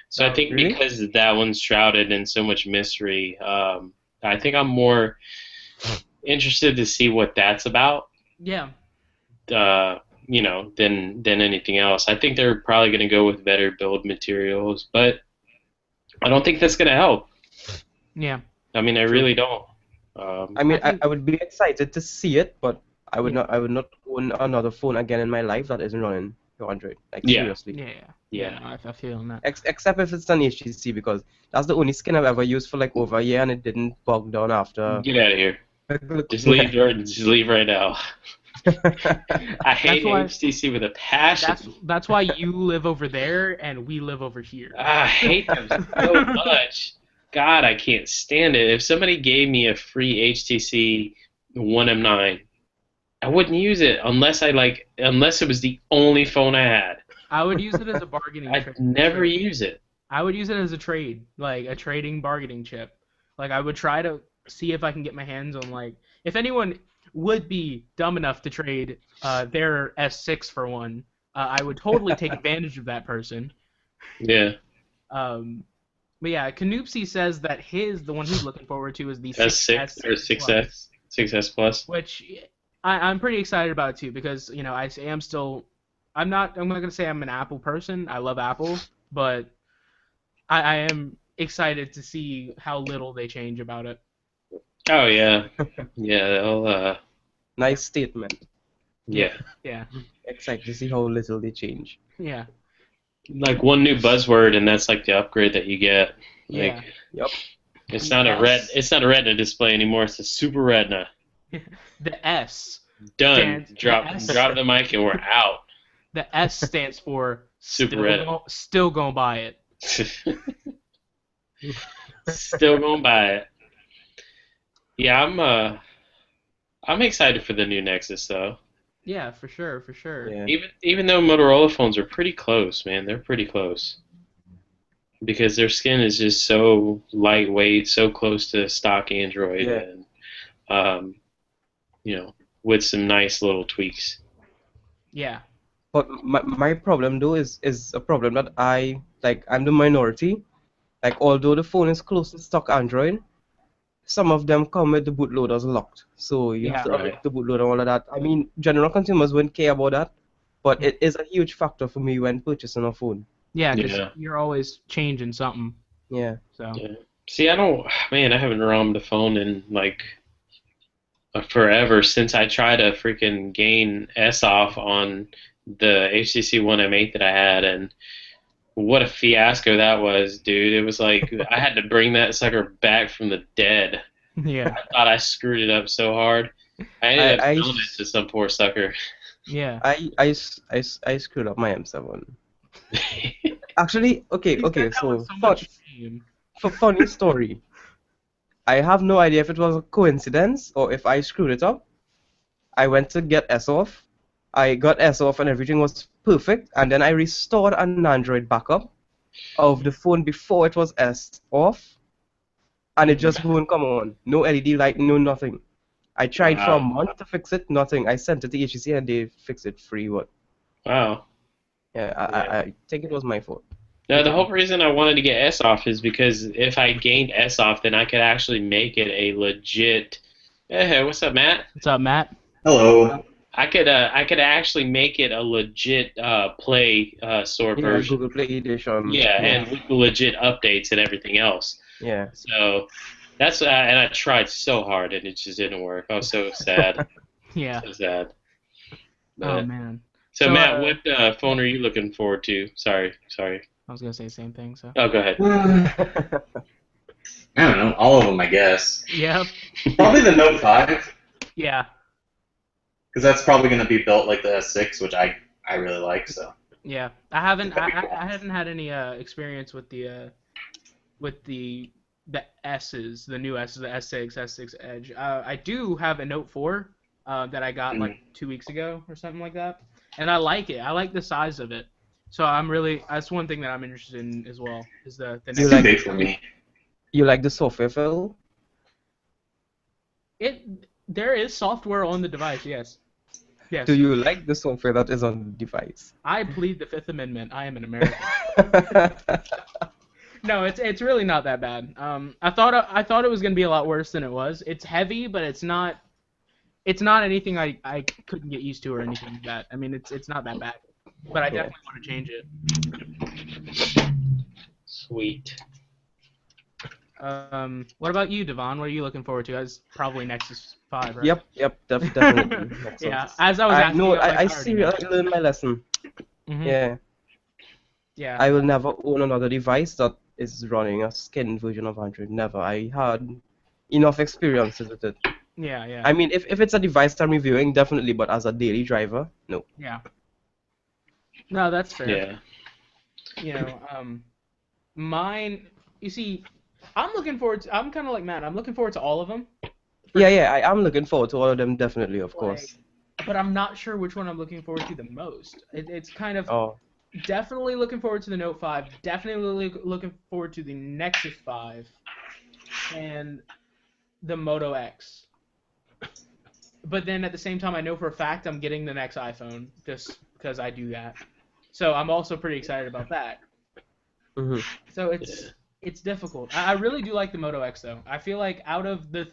[SPEAKER 1] So I think
[SPEAKER 3] Really?
[SPEAKER 1] because that one's shrouded in so much mystery, I think I'm more interested to see what that's about.
[SPEAKER 2] Yeah.
[SPEAKER 1] Than anything else. I think they're probably going to go with better build materials, but I don't think that's going to help.
[SPEAKER 2] Yeah.
[SPEAKER 1] I mean, I
[SPEAKER 3] True.
[SPEAKER 1] really don't.
[SPEAKER 3] I mean,
[SPEAKER 2] I think
[SPEAKER 3] I would be excited to see it, but
[SPEAKER 2] Yeah.
[SPEAKER 3] I would not own another phone again in my life that isn't running your Android. Like
[SPEAKER 1] Yeah.
[SPEAKER 3] seriously.
[SPEAKER 1] Yeah.
[SPEAKER 2] No, I feel on that.
[SPEAKER 3] Except if it's an HTC, because that's the only skin I've ever used for like over a year and it didn't bog down after.
[SPEAKER 1] Get out of here. Just
[SPEAKER 3] Yeah.
[SPEAKER 1] leave right now. I hate
[SPEAKER 2] why-
[SPEAKER 1] HTC with a passion.
[SPEAKER 2] That's why you live over there and we live over here.
[SPEAKER 1] I hate them so much. God, I can't stand it. If somebody gave me a free HTC One M9, I wouldn't use it unless it was the only phone I had.
[SPEAKER 2] I would use it as a bargaining chip.
[SPEAKER 1] I'd never use it.
[SPEAKER 2] I would use it as a trade, like a trading bargaining chip. Like I would try to see if I can get my hands on if anyone would be dumb enough to trade their S6 for one, I would totally take advantage of that person.
[SPEAKER 1] Yeah.
[SPEAKER 2] But yeah, Canoopsy says that the one he's looking forward to is the
[SPEAKER 1] S6 or 6S, 6S Plus.
[SPEAKER 2] which I'm pretty excited about too because I'm not gonna say I'm an Apple person. I love Apple, but I am excited to see how little they change about it.
[SPEAKER 1] Oh yeah, yeah. They'll
[SPEAKER 3] Nice statement.
[SPEAKER 1] yeah.
[SPEAKER 2] Yeah,
[SPEAKER 3] Excited to see how little they change.
[SPEAKER 2] yeah,
[SPEAKER 1] Like one new buzzword, and that's like the upgrade that you get. Like,
[SPEAKER 2] yeah.
[SPEAKER 3] Yep.
[SPEAKER 1] it's not a Retina display anymore. It's a Super Retina.
[SPEAKER 2] The S.
[SPEAKER 1] Done.
[SPEAKER 2] The
[SPEAKER 1] Drop
[SPEAKER 2] S.
[SPEAKER 1] the mic, and we're out.
[SPEAKER 2] The S stands for
[SPEAKER 1] Super Retina.
[SPEAKER 2] Still gonna buy it.
[SPEAKER 1] Still gonna buy it. Yeah, I'm excited for the new Nexus though.
[SPEAKER 2] Yeah, for sure, for sure.
[SPEAKER 3] Yeah.
[SPEAKER 1] Even though Motorola phones are pretty close, man, they're pretty close. Because their skin is just so lightweight, so close to stock Android,
[SPEAKER 3] Yeah.
[SPEAKER 1] and with some nice little tweaks.
[SPEAKER 2] Yeah.
[SPEAKER 3] But my problem though is a problem that I'm the minority. Like although the phone is close to stock Android, some of them come with the bootloaders locked. So you have to
[SPEAKER 1] Right.
[SPEAKER 3] unlock the bootloader and all of that. I mean, general consumers wouldn't care about that, but it is a huge factor for me when purchasing a phone.
[SPEAKER 2] Yeah, because
[SPEAKER 1] Yeah.
[SPEAKER 2] you're always changing something.
[SPEAKER 3] Yeah.
[SPEAKER 2] So
[SPEAKER 1] Yeah. See, I haven't ROMmed a phone in forever since I tried to freaking gain S off on the HTC One M9 that I had, and what a fiasco that was, dude. It was like I had to bring that sucker back from the dead.
[SPEAKER 2] yeah,
[SPEAKER 1] I thought I screwed it up so hard. I ended up selling it to some poor sucker.
[SPEAKER 2] yeah.
[SPEAKER 3] I screwed up my M7. Actually, okay,
[SPEAKER 2] These
[SPEAKER 3] okay.
[SPEAKER 2] guys have
[SPEAKER 3] So
[SPEAKER 2] so much shame.
[SPEAKER 3] for funny story, I have no idea if it was a coincidence or if I screwed it up. I went to get S off. I got S off and everything was perfect, and then I restored an Android backup of the phone before it was S off, and it just wouldn't come on. No LED light, no nothing. I tried for a
[SPEAKER 1] Wow.
[SPEAKER 3] month to fix it, nothing. I sent it to HTC and they fixed it free. What?
[SPEAKER 1] Wow.
[SPEAKER 3] Yeah, I think it was my fault.
[SPEAKER 1] No, the whole reason I wanted to get S off is because if I gained S off, then I could actually make it a legit. Hey, what's up, Matt?
[SPEAKER 2] What's up, Matt?
[SPEAKER 4] Hello.
[SPEAKER 1] I could actually make it a legit Play Store
[SPEAKER 3] Yeah,
[SPEAKER 1] version.
[SPEAKER 3] Google Play Edition.
[SPEAKER 1] Yeah, and with the legit updates and everything else.
[SPEAKER 3] Yeah.
[SPEAKER 1] So that's and I tried so hard and it just didn't work. I was so sad.
[SPEAKER 2] Yeah.
[SPEAKER 1] So sad.
[SPEAKER 2] Oh
[SPEAKER 1] But-
[SPEAKER 2] man.
[SPEAKER 1] so
[SPEAKER 2] So,
[SPEAKER 1] Matt, what phone are you looking forward to? Sorry.
[SPEAKER 2] I was gonna say the same thing. So.
[SPEAKER 1] Oh, go ahead.
[SPEAKER 4] I don't know, all of them, I guess.
[SPEAKER 2] Yeah.
[SPEAKER 4] Probably the Note 5,
[SPEAKER 2] Yeah.
[SPEAKER 4] because that's probably going to be built like the S6, which I really like. So.
[SPEAKER 2] Yeah. I haven't had any experience with the S's, the new S's, the S6, S6 Edge. I do have a Note 4 that I got like 2 weeks ago or something like that, and I like it. I like the size of it. So that's one thing that I'm interested in as well. Is the
[SPEAKER 4] It's
[SPEAKER 2] next
[SPEAKER 4] too big for me.
[SPEAKER 3] You like the software, Phil?
[SPEAKER 2] There is software on the device, yes. Yes.
[SPEAKER 3] Do you like the software that is on the device?
[SPEAKER 2] I plead the Fifth Amendment. I am an American. No, it's really not that bad. I thought it was gonna be a lot worse than it was. It's heavy, but it's not anything I couldn't get used to or anything like that. I mean, it's not that bad. But I definitely want to change it.
[SPEAKER 1] Sweet.
[SPEAKER 2] What about you, Devon? What are you looking forward to? That's probably Nexus 5, right?
[SPEAKER 3] Yep, definitely.
[SPEAKER 2] Yeah, as I was asking.
[SPEAKER 3] I seriously learned my lesson.
[SPEAKER 2] Mm-hmm.
[SPEAKER 3] Yeah.
[SPEAKER 2] Yeah.
[SPEAKER 3] I will never own another device that is running a skinned version of Android. Never. I had enough experiences with it.
[SPEAKER 2] Yeah.
[SPEAKER 3] I mean, if it's a device I'm reviewing, definitely, but as a daily driver, no.
[SPEAKER 2] Yeah. No, that's fair.
[SPEAKER 1] Yeah.
[SPEAKER 2] You know, mine. You see, I'm kind of like Matt. I'm looking forward to all of them.
[SPEAKER 3] Yeah, I am looking forward to all of them, definitely, of course.
[SPEAKER 2] But I'm not sure which one I'm looking forward to the most. It's kind of
[SPEAKER 3] Oh.
[SPEAKER 2] definitely looking forward to the Note 5. Definitely looking forward to the Nexus 5 and the Moto X. But then at the same time, I know for a fact I'm getting the next iPhone just because I do that. So I'm also pretty excited about that.
[SPEAKER 3] Mm-hmm.
[SPEAKER 2] So it's difficult. I really do like the Moto X though. I feel like out of the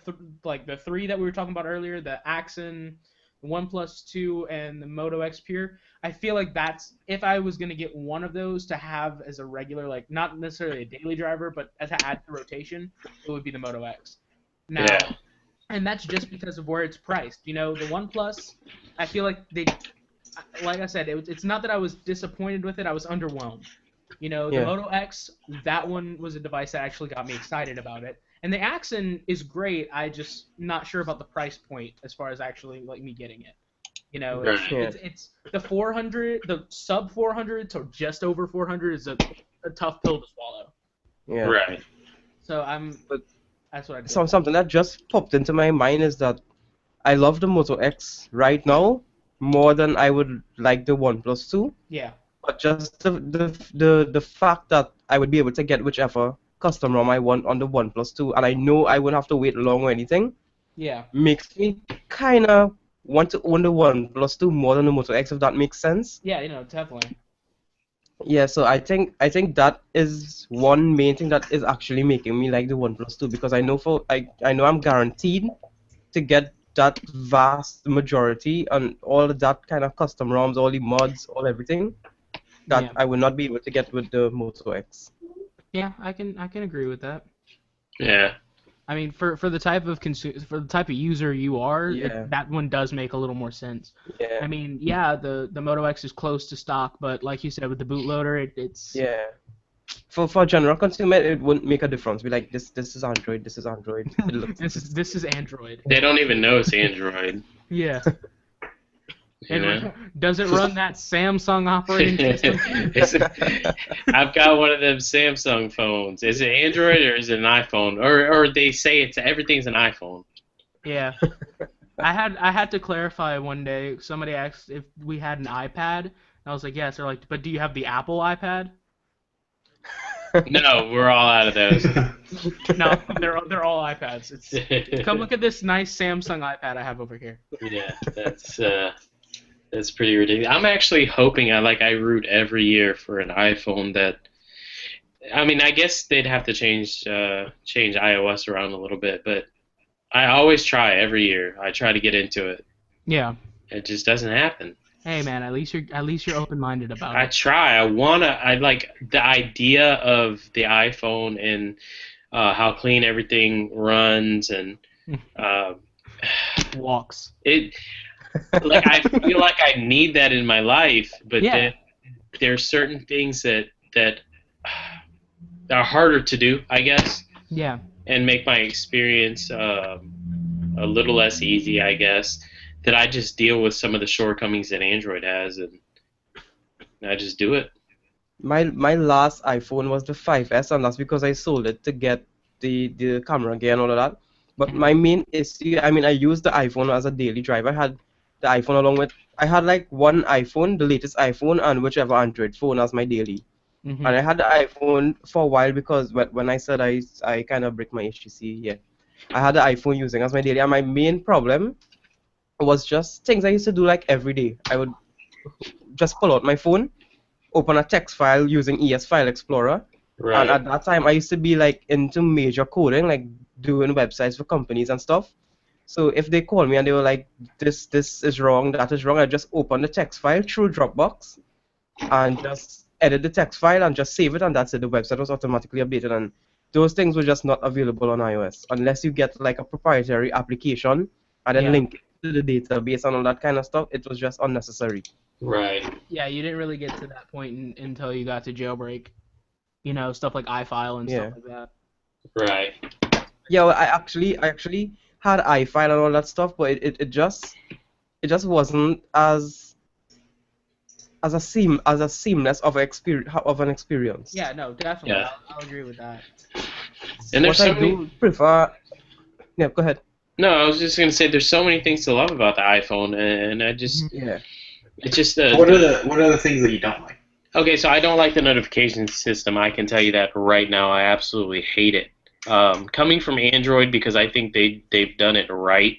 [SPEAKER 2] three that we were talking about earlier, the Axon, the OnePlus 2, and the Moto X Pure, I feel like that's, if I was gonna get one of those to have as a regular, like not necessarily a daily driver, but as to add to rotation, it would be the Moto X. Now,
[SPEAKER 1] Yeah.
[SPEAKER 2] and that's just because of where it's priced. You know, the OnePlus, I feel like like I said, it's not that I was disappointed with it. I was underwhelmed. You know, the Moto X, that one was a device that actually got me excited about it. And the Axon is great. I just not sure about the price point as far as actually like me getting it. You know, it's the 400, the sub 400 to just over 400 is a tough pill to swallow.
[SPEAKER 3] Yeah.
[SPEAKER 1] Right.
[SPEAKER 2] So that's what I did.
[SPEAKER 3] So something that just popped into my mind is that I love the Moto X right now more than I would like the OnePlus 2.
[SPEAKER 2] Yeah.
[SPEAKER 3] But just the fact that I would be able to get whichever custom ROM I want on the OnePlus 2, and I know I wouldn't have to wait long or anything, makes me kind of want to own the OnePlus 2 more than the Moto X, if that makes sense.
[SPEAKER 2] Yeah, you know, definitely.
[SPEAKER 3] Yeah, so I think that is one main thing that is actually making me like the OnePlus 2, because I know I'm guaranteed to get that vast majority and all of that kind of custom ROMs, all the mods, all everything that I will not be able to get with the Moto X.
[SPEAKER 2] Yeah, I can agree with that.
[SPEAKER 1] Yeah.
[SPEAKER 2] I mean, for the type of user you are, that one does make a little more sense.
[SPEAKER 3] Yeah.
[SPEAKER 2] I mean, the Moto X is close to stock, but like you said, with the bootloader, it's
[SPEAKER 3] For general consumer, it wouldn't make a difference. Be like, this is Android, this is Android.
[SPEAKER 2] this is Android.
[SPEAKER 1] They don't even know it's Android.
[SPEAKER 2] Yeah.
[SPEAKER 1] You know?
[SPEAKER 2] Does it run that Samsung operating system?
[SPEAKER 1] I've got one of them Samsung phones. Is it Android or is it an iPhone? Or they say everything's an iPhone.
[SPEAKER 2] Yeah. I had to clarify one day. Somebody asked if we had an iPad, and I was like, yes. They're like, but do you have the Apple iPad?
[SPEAKER 1] No, we're all out of those.
[SPEAKER 2] No, they're all iPads. Come look at this nice Samsung iPad I have over here.
[SPEAKER 1] Yeah, that's pretty ridiculous. I'm actually hoping I root every year for an iPhone that. I mean, I guess they'd have to change iOS around a little bit, but I always try every year. I try to get into it.
[SPEAKER 2] Yeah.
[SPEAKER 1] It just doesn't happen.
[SPEAKER 2] Hey man, at least you're open-minded about it.
[SPEAKER 1] I try. I like the idea of the iPhone and how clean everything runs and
[SPEAKER 2] walks.
[SPEAKER 1] I feel like I need that in my life, but then there's certain things that are harder to do, I guess.
[SPEAKER 2] Yeah.
[SPEAKER 1] and make my experience a little less easy, I guess, that I just deal with some of the shortcomings that Android has, and I just do it.
[SPEAKER 3] My last iPhone was the 5S, and that's because I sold it to get the camera gear and all of that. But my main issue, I mean, I used the iPhone as a daily driver. I had the iPhone along with, I had like one iPhone, the latest iPhone, and whichever Android phone as my daily. And I had the iPhone for a while because when I said I kind of break my HTC, yeah, I had the iPhone using as my daily. And my main problem was just things I used to do like every day. I would just pull out my phone, open a text file using ES File Explorer. And
[SPEAKER 1] Right.
[SPEAKER 3] at that time, I used to be like into major coding, like doing websites for companies and stuff. So if they call me and they were like, this is wrong, that is wrong, I just open the text file through Dropbox and just edit the text file and just save it, and that's it. The website was automatically updated, and those things were just not available on iOS unless you get like a proprietary application and then
[SPEAKER 2] Yeah.
[SPEAKER 3] link it to the database and all that kind of stuff. It was just unnecessary.
[SPEAKER 1] Right.
[SPEAKER 2] Yeah, you didn't really get to that point until you got to jailbreak. You know, stuff like iFile and
[SPEAKER 3] Yeah.
[SPEAKER 2] stuff like that.
[SPEAKER 1] Right.
[SPEAKER 3] Yeah, well, I actually had iFile and all that stuff, but it just wasn't as seamless of an experience.
[SPEAKER 2] Yeah, no, definitely.
[SPEAKER 1] Yeah.
[SPEAKER 2] I'll agree with that.
[SPEAKER 1] And there's
[SPEAKER 3] What
[SPEAKER 1] so
[SPEAKER 3] I
[SPEAKER 1] many.
[SPEAKER 3] do prefer. Yeah, go ahead.
[SPEAKER 1] No, I was just gonna say there's so many things to love about the iPhone, and I just
[SPEAKER 3] Yeah.
[SPEAKER 1] it's just
[SPEAKER 4] What are the things that you don't like?
[SPEAKER 1] Okay, so I don't like the notification system. I can tell you that right now. I absolutely hate it. Coming from Android, because I think they've done it right,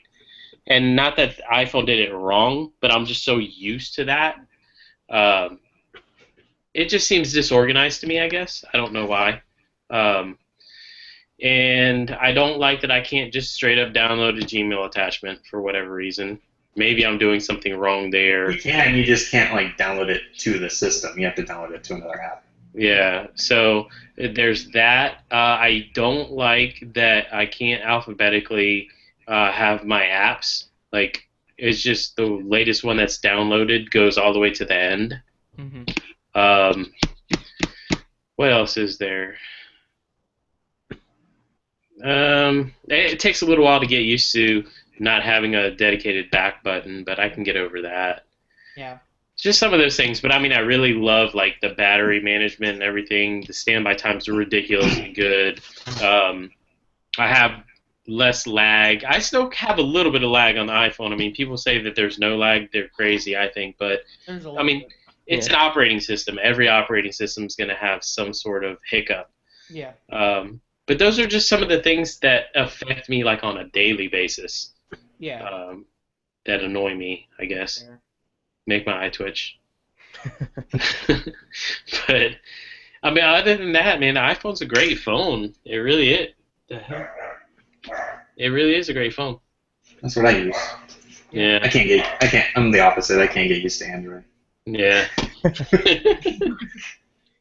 [SPEAKER 1] and not that iPhone did it wrong, but I'm just so used to that. Um, it just seems disorganized to me, I guess. I don't know why. And I don't like that I can't just straight up download a Gmail attachment for whatever reason. Maybe I'm doing something wrong there.
[SPEAKER 4] You can, you just can't like download it to the system. You have to download it to another app.
[SPEAKER 1] Yeah, so there's that. I don't like that I can't alphabetically have my apps. Like, it's just the latest one that's downloaded goes all the way to the end. Um, what else is there? It takes a little while to get used to not having a dedicated back button, but I can get over that.
[SPEAKER 2] Yeah.
[SPEAKER 1] Just some of those things, but I mean, I really love like the battery management and everything. The standby times are ridiculously good. I have less lag. I still have a little bit of lag on the iPhone. I mean, people say that there's no lag. They're crazy, I think, but
[SPEAKER 2] There's a
[SPEAKER 1] I mean, it's an operating system. Every operating system is going to have some sort of hiccup.
[SPEAKER 2] Yeah.
[SPEAKER 1] But those are just some of the things that affect me like on a daily basis.
[SPEAKER 2] Yeah.
[SPEAKER 1] That annoy me, I guess.
[SPEAKER 2] Fair.
[SPEAKER 1] Make my eye twitch. But I mean, other than that, man, the iPhone's a great phone. It really is. The hell? It really is a great phone.
[SPEAKER 4] That's what I use.
[SPEAKER 1] Yeah.
[SPEAKER 4] I'm the opposite. I can't get used to Android.
[SPEAKER 1] Yeah.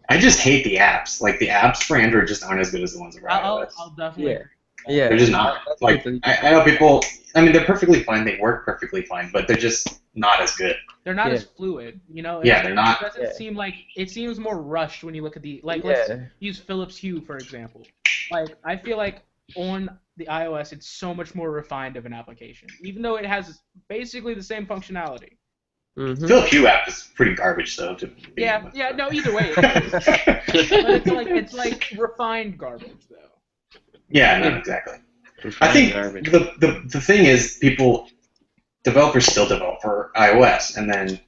[SPEAKER 4] I just hate the apps. Like the apps for Android just aren't as good as the ones for iOS.
[SPEAKER 2] I'll definitely.
[SPEAKER 3] Yeah. Yeah.
[SPEAKER 4] They're just not.
[SPEAKER 3] That's
[SPEAKER 4] Like
[SPEAKER 3] totally-
[SPEAKER 4] I know people. I mean, they're perfectly fine. They work perfectly fine, but they're just not as good.
[SPEAKER 2] They're not
[SPEAKER 3] Yeah.
[SPEAKER 2] as fluid, you know.
[SPEAKER 4] Yeah, they're not.
[SPEAKER 2] It doesn't
[SPEAKER 3] Yeah.
[SPEAKER 2] seem like it seems more rushed when you look at the like.
[SPEAKER 3] Yeah.
[SPEAKER 2] Let's use Philips Hue for example. Like I feel like on the iOS it's so much more refined of an application, even though it has basically the same functionality.
[SPEAKER 3] Mhm.
[SPEAKER 4] Philip Hue app is pretty garbage though. To begin
[SPEAKER 2] Yeah,
[SPEAKER 4] with.
[SPEAKER 2] yeah. No, either way, it is. But it's like refined garbage though.
[SPEAKER 4] Yeah, no, exactly. I think the thing is developers still develop for iOS, and then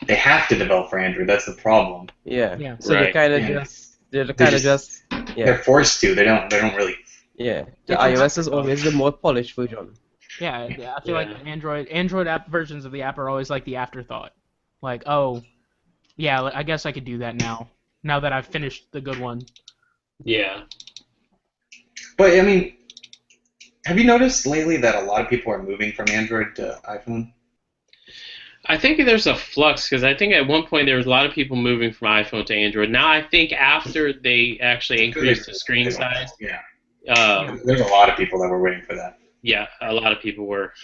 [SPEAKER 4] they have to develop for Android. That's the problem.
[SPEAKER 3] Yeah.
[SPEAKER 2] Yeah.
[SPEAKER 3] So they
[SPEAKER 1] Right.
[SPEAKER 3] kind of
[SPEAKER 4] Yeah.
[SPEAKER 3] they're kind of just yeah.
[SPEAKER 4] They're forced to. They don't really.
[SPEAKER 3] Yeah. The
[SPEAKER 2] It's
[SPEAKER 3] iOS is always the more polished version.
[SPEAKER 2] Yeah, I feel like
[SPEAKER 1] Yeah.
[SPEAKER 2] Android app versions of the app are always like the afterthought. Like, oh, yeah, I guess I could do that now. Now that I've finished the good one.
[SPEAKER 1] Yeah.
[SPEAKER 4] But I mean, have you noticed lately that a lot of people are moving from Android to iPhone?
[SPEAKER 1] I think there's a flux because I think at one point there was a lot of people moving from iPhone to Android. Now I think after they actually increased the screen size,
[SPEAKER 4] Yeah.
[SPEAKER 1] um,
[SPEAKER 4] There's a lot of people that were waiting for that.
[SPEAKER 1] yeah, a lot of people were.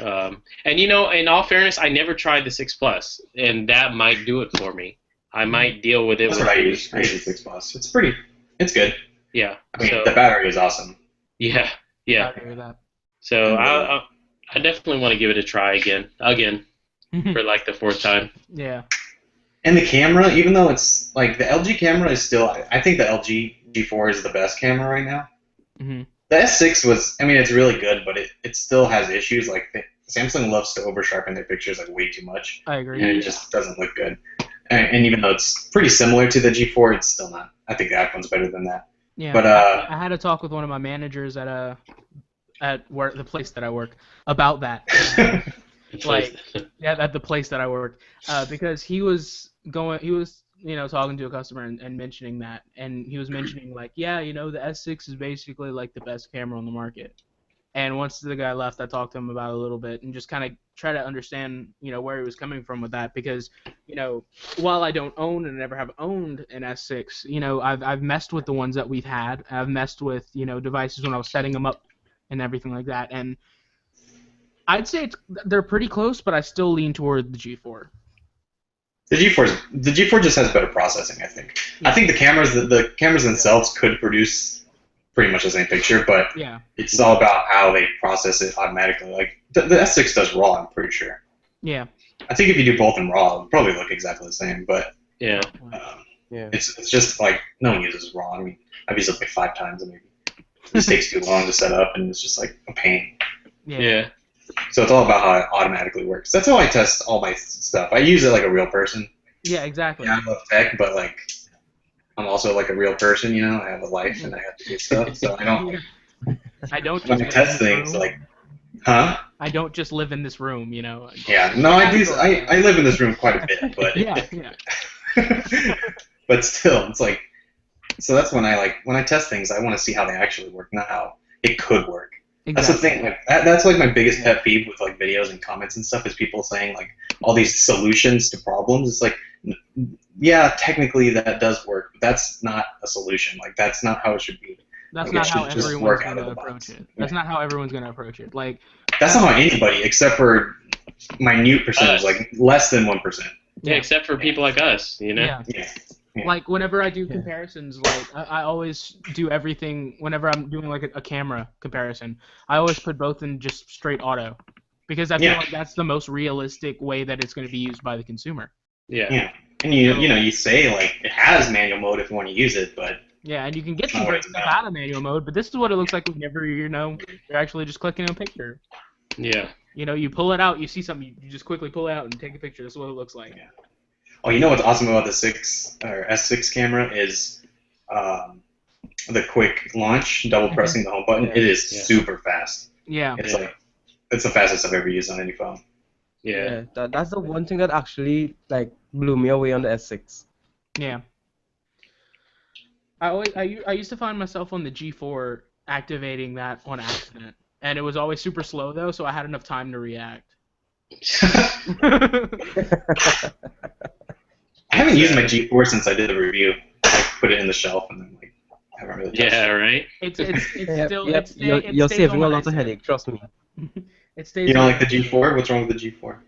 [SPEAKER 1] And you know, in all fairness, I never tried the 6 Plus, and that might do it for me. I might deal with it.
[SPEAKER 4] That's
[SPEAKER 1] with
[SPEAKER 4] what I use. I use the 6 Plus. It's good.
[SPEAKER 1] Yeah.
[SPEAKER 4] I mean,
[SPEAKER 1] So
[SPEAKER 4] the battery is awesome.
[SPEAKER 1] Yeah, yeah.
[SPEAKER 2] I agree with that.
[SPEAKER 1] So I definitely want to give it a try again for like the fourth time.
[SPEAKER 2] Yeah.
[SPEAKER 4] And the camera, even though it's like the LG camera is still, I think the LG G4 is the best camera right now.
[SPEAKER 2] Mm-hmm.
[SPEAKER 4] The S6 was, I mean, it's really good, but it still has issues. Like Samsung loves to over sharpen their pictures like way too much,
[SPEAKER 2] I agree.
[SPEAKER 4] and it just doesn't look good. And even though it's pretty similar to the G4, it's still not. I think the iPhone's better than that.
[SPEAKER 2] Yeah.
[SPEAKER 4] But
[SPEAKER 2] I had a talk with one of my managers at work, the place that I work, about that. Like, yeah, at the place that I work, because he was talking to a customer and mentioning that, and he was mentioning like, yeah, the S6 is basically like the best camera on the market. And once the guy left, I talked to him about it a little bit and just kind of try to understand, where he was coming from with that, because, while I don't own and never have owned an S6, I've messed with the ones that we've had. I've messed with, devices when I was setting them up and everything like that, and I'd say they're pretty close, but I still lean toward the G4.
[SPEAKER 4] the G4 just has better processing, I think. Yeah. I think the cameras themselves could produce pretty much the same picture, but
[SPEAKER 2] yeah,
[SPEAKER 4] it's all about how they process it automatically. Like the S6 does RAW, I'm pretty sure.
[SPEAKER 2] Yeah.
[SPEAKER 4] I think if you do both in RAW, it'll probably look exactly the same, but
[SPEAKER 1] yeah,
[SPEAKER 4] it's just like no one uses RAW. I mean, I've used it like 5 times, and maybe this takes too long to set up, and it's just like a pain.
[SPEAKER 1] Yeah.
[SPEAKER 4] So it's all about how it automatically works. That's how I test all my stuff. I use it like a real person.
[SPEAKER 2] Yeah, exactly.
[SPEAKER 4] Yeah, I love tech, but like I'm also like a real person, I have a life and I have to do stuff. So I don't.
[SPEAKER 2] I don't.
[SPEAKER 4] When I test things, like, huh?
[SPEAKER 2] I don't just live in this room,
[SPEAKER 4] Yeah, no, I do. I live in this room quite a bit, but
[SPEAKER 2] yeah.
[SPEAKER 4] But still, it's like. So that's when I test things, I want to see how they actually work, not how it could work. Exactly. That's the thing. Like, that's like my biggest pet peeve with like videos and comments and stuff is people saying like all these solutions to problems. It's like, yeah, technically that does work, but that's not a solution. Like that's not how it should be.
[SPEAKER 2] That's
[SPEAKER 4] like,
[SPEAKER 2] not how everyone's going to approach it. That's not how everyone's going to approach it. Like
[SPEAKER 4] that's not how anybody, except for minute percentage, like less than 1%.
[SPEAKER 1] Yeah, except for people like us,
[SPEAKER 2] Yeah. Like whenever I do comparisons, like I always do everything. Whenever I'm doing like a camera comparison, I always put both in just straight auto, because I feel like that's the most realistic way that it's going to be used by the consumer.
[SPEAKER 1] Yeah.
[SPEAKER 4] And you say like it has manual mode if you want to use it, but
[SPEAKER 2] yeah, and you can get some great stuff out of manual mode, but this is what it looks like whenever you're actually just clicking a picture.
[SPEAKER 1] Yeah.
[SPEAKER 2] You pull it out, you see something, you just quickly pull it out and take a picture. This is what it looks like.
[SPEAKER 4] Yeah. Oh, you know what's awesome about the S6 camera is the quick launch, double pressing the home button. It is super fast.
[SPEAKER 2] Yeah.
[SPEAKER 4] It's the fastest I've ever used on any phone.
[SPEAKER 1] Yeah.
[SPEAKER 3] That's the one thing that actually like blew me away on the S6.
[SPEAKER 2] Yeah. I used to find myself on the G4 activating that on accident, and it was always super slow though, so I had enough time to react.
[SPEAKER 4] I haven't used my G4 since I did the review. I put it in the shelf and then I haven't really touched it.
[SPEAKER 1] Right.
[SPEAKER 2] It's still.
[SPEAKER 3] You're saving a lot of headache. Trust me.
[SPEAKER 2] It stays.
[SPEAKER 4] You don't like the G4? What's wrong with the G4?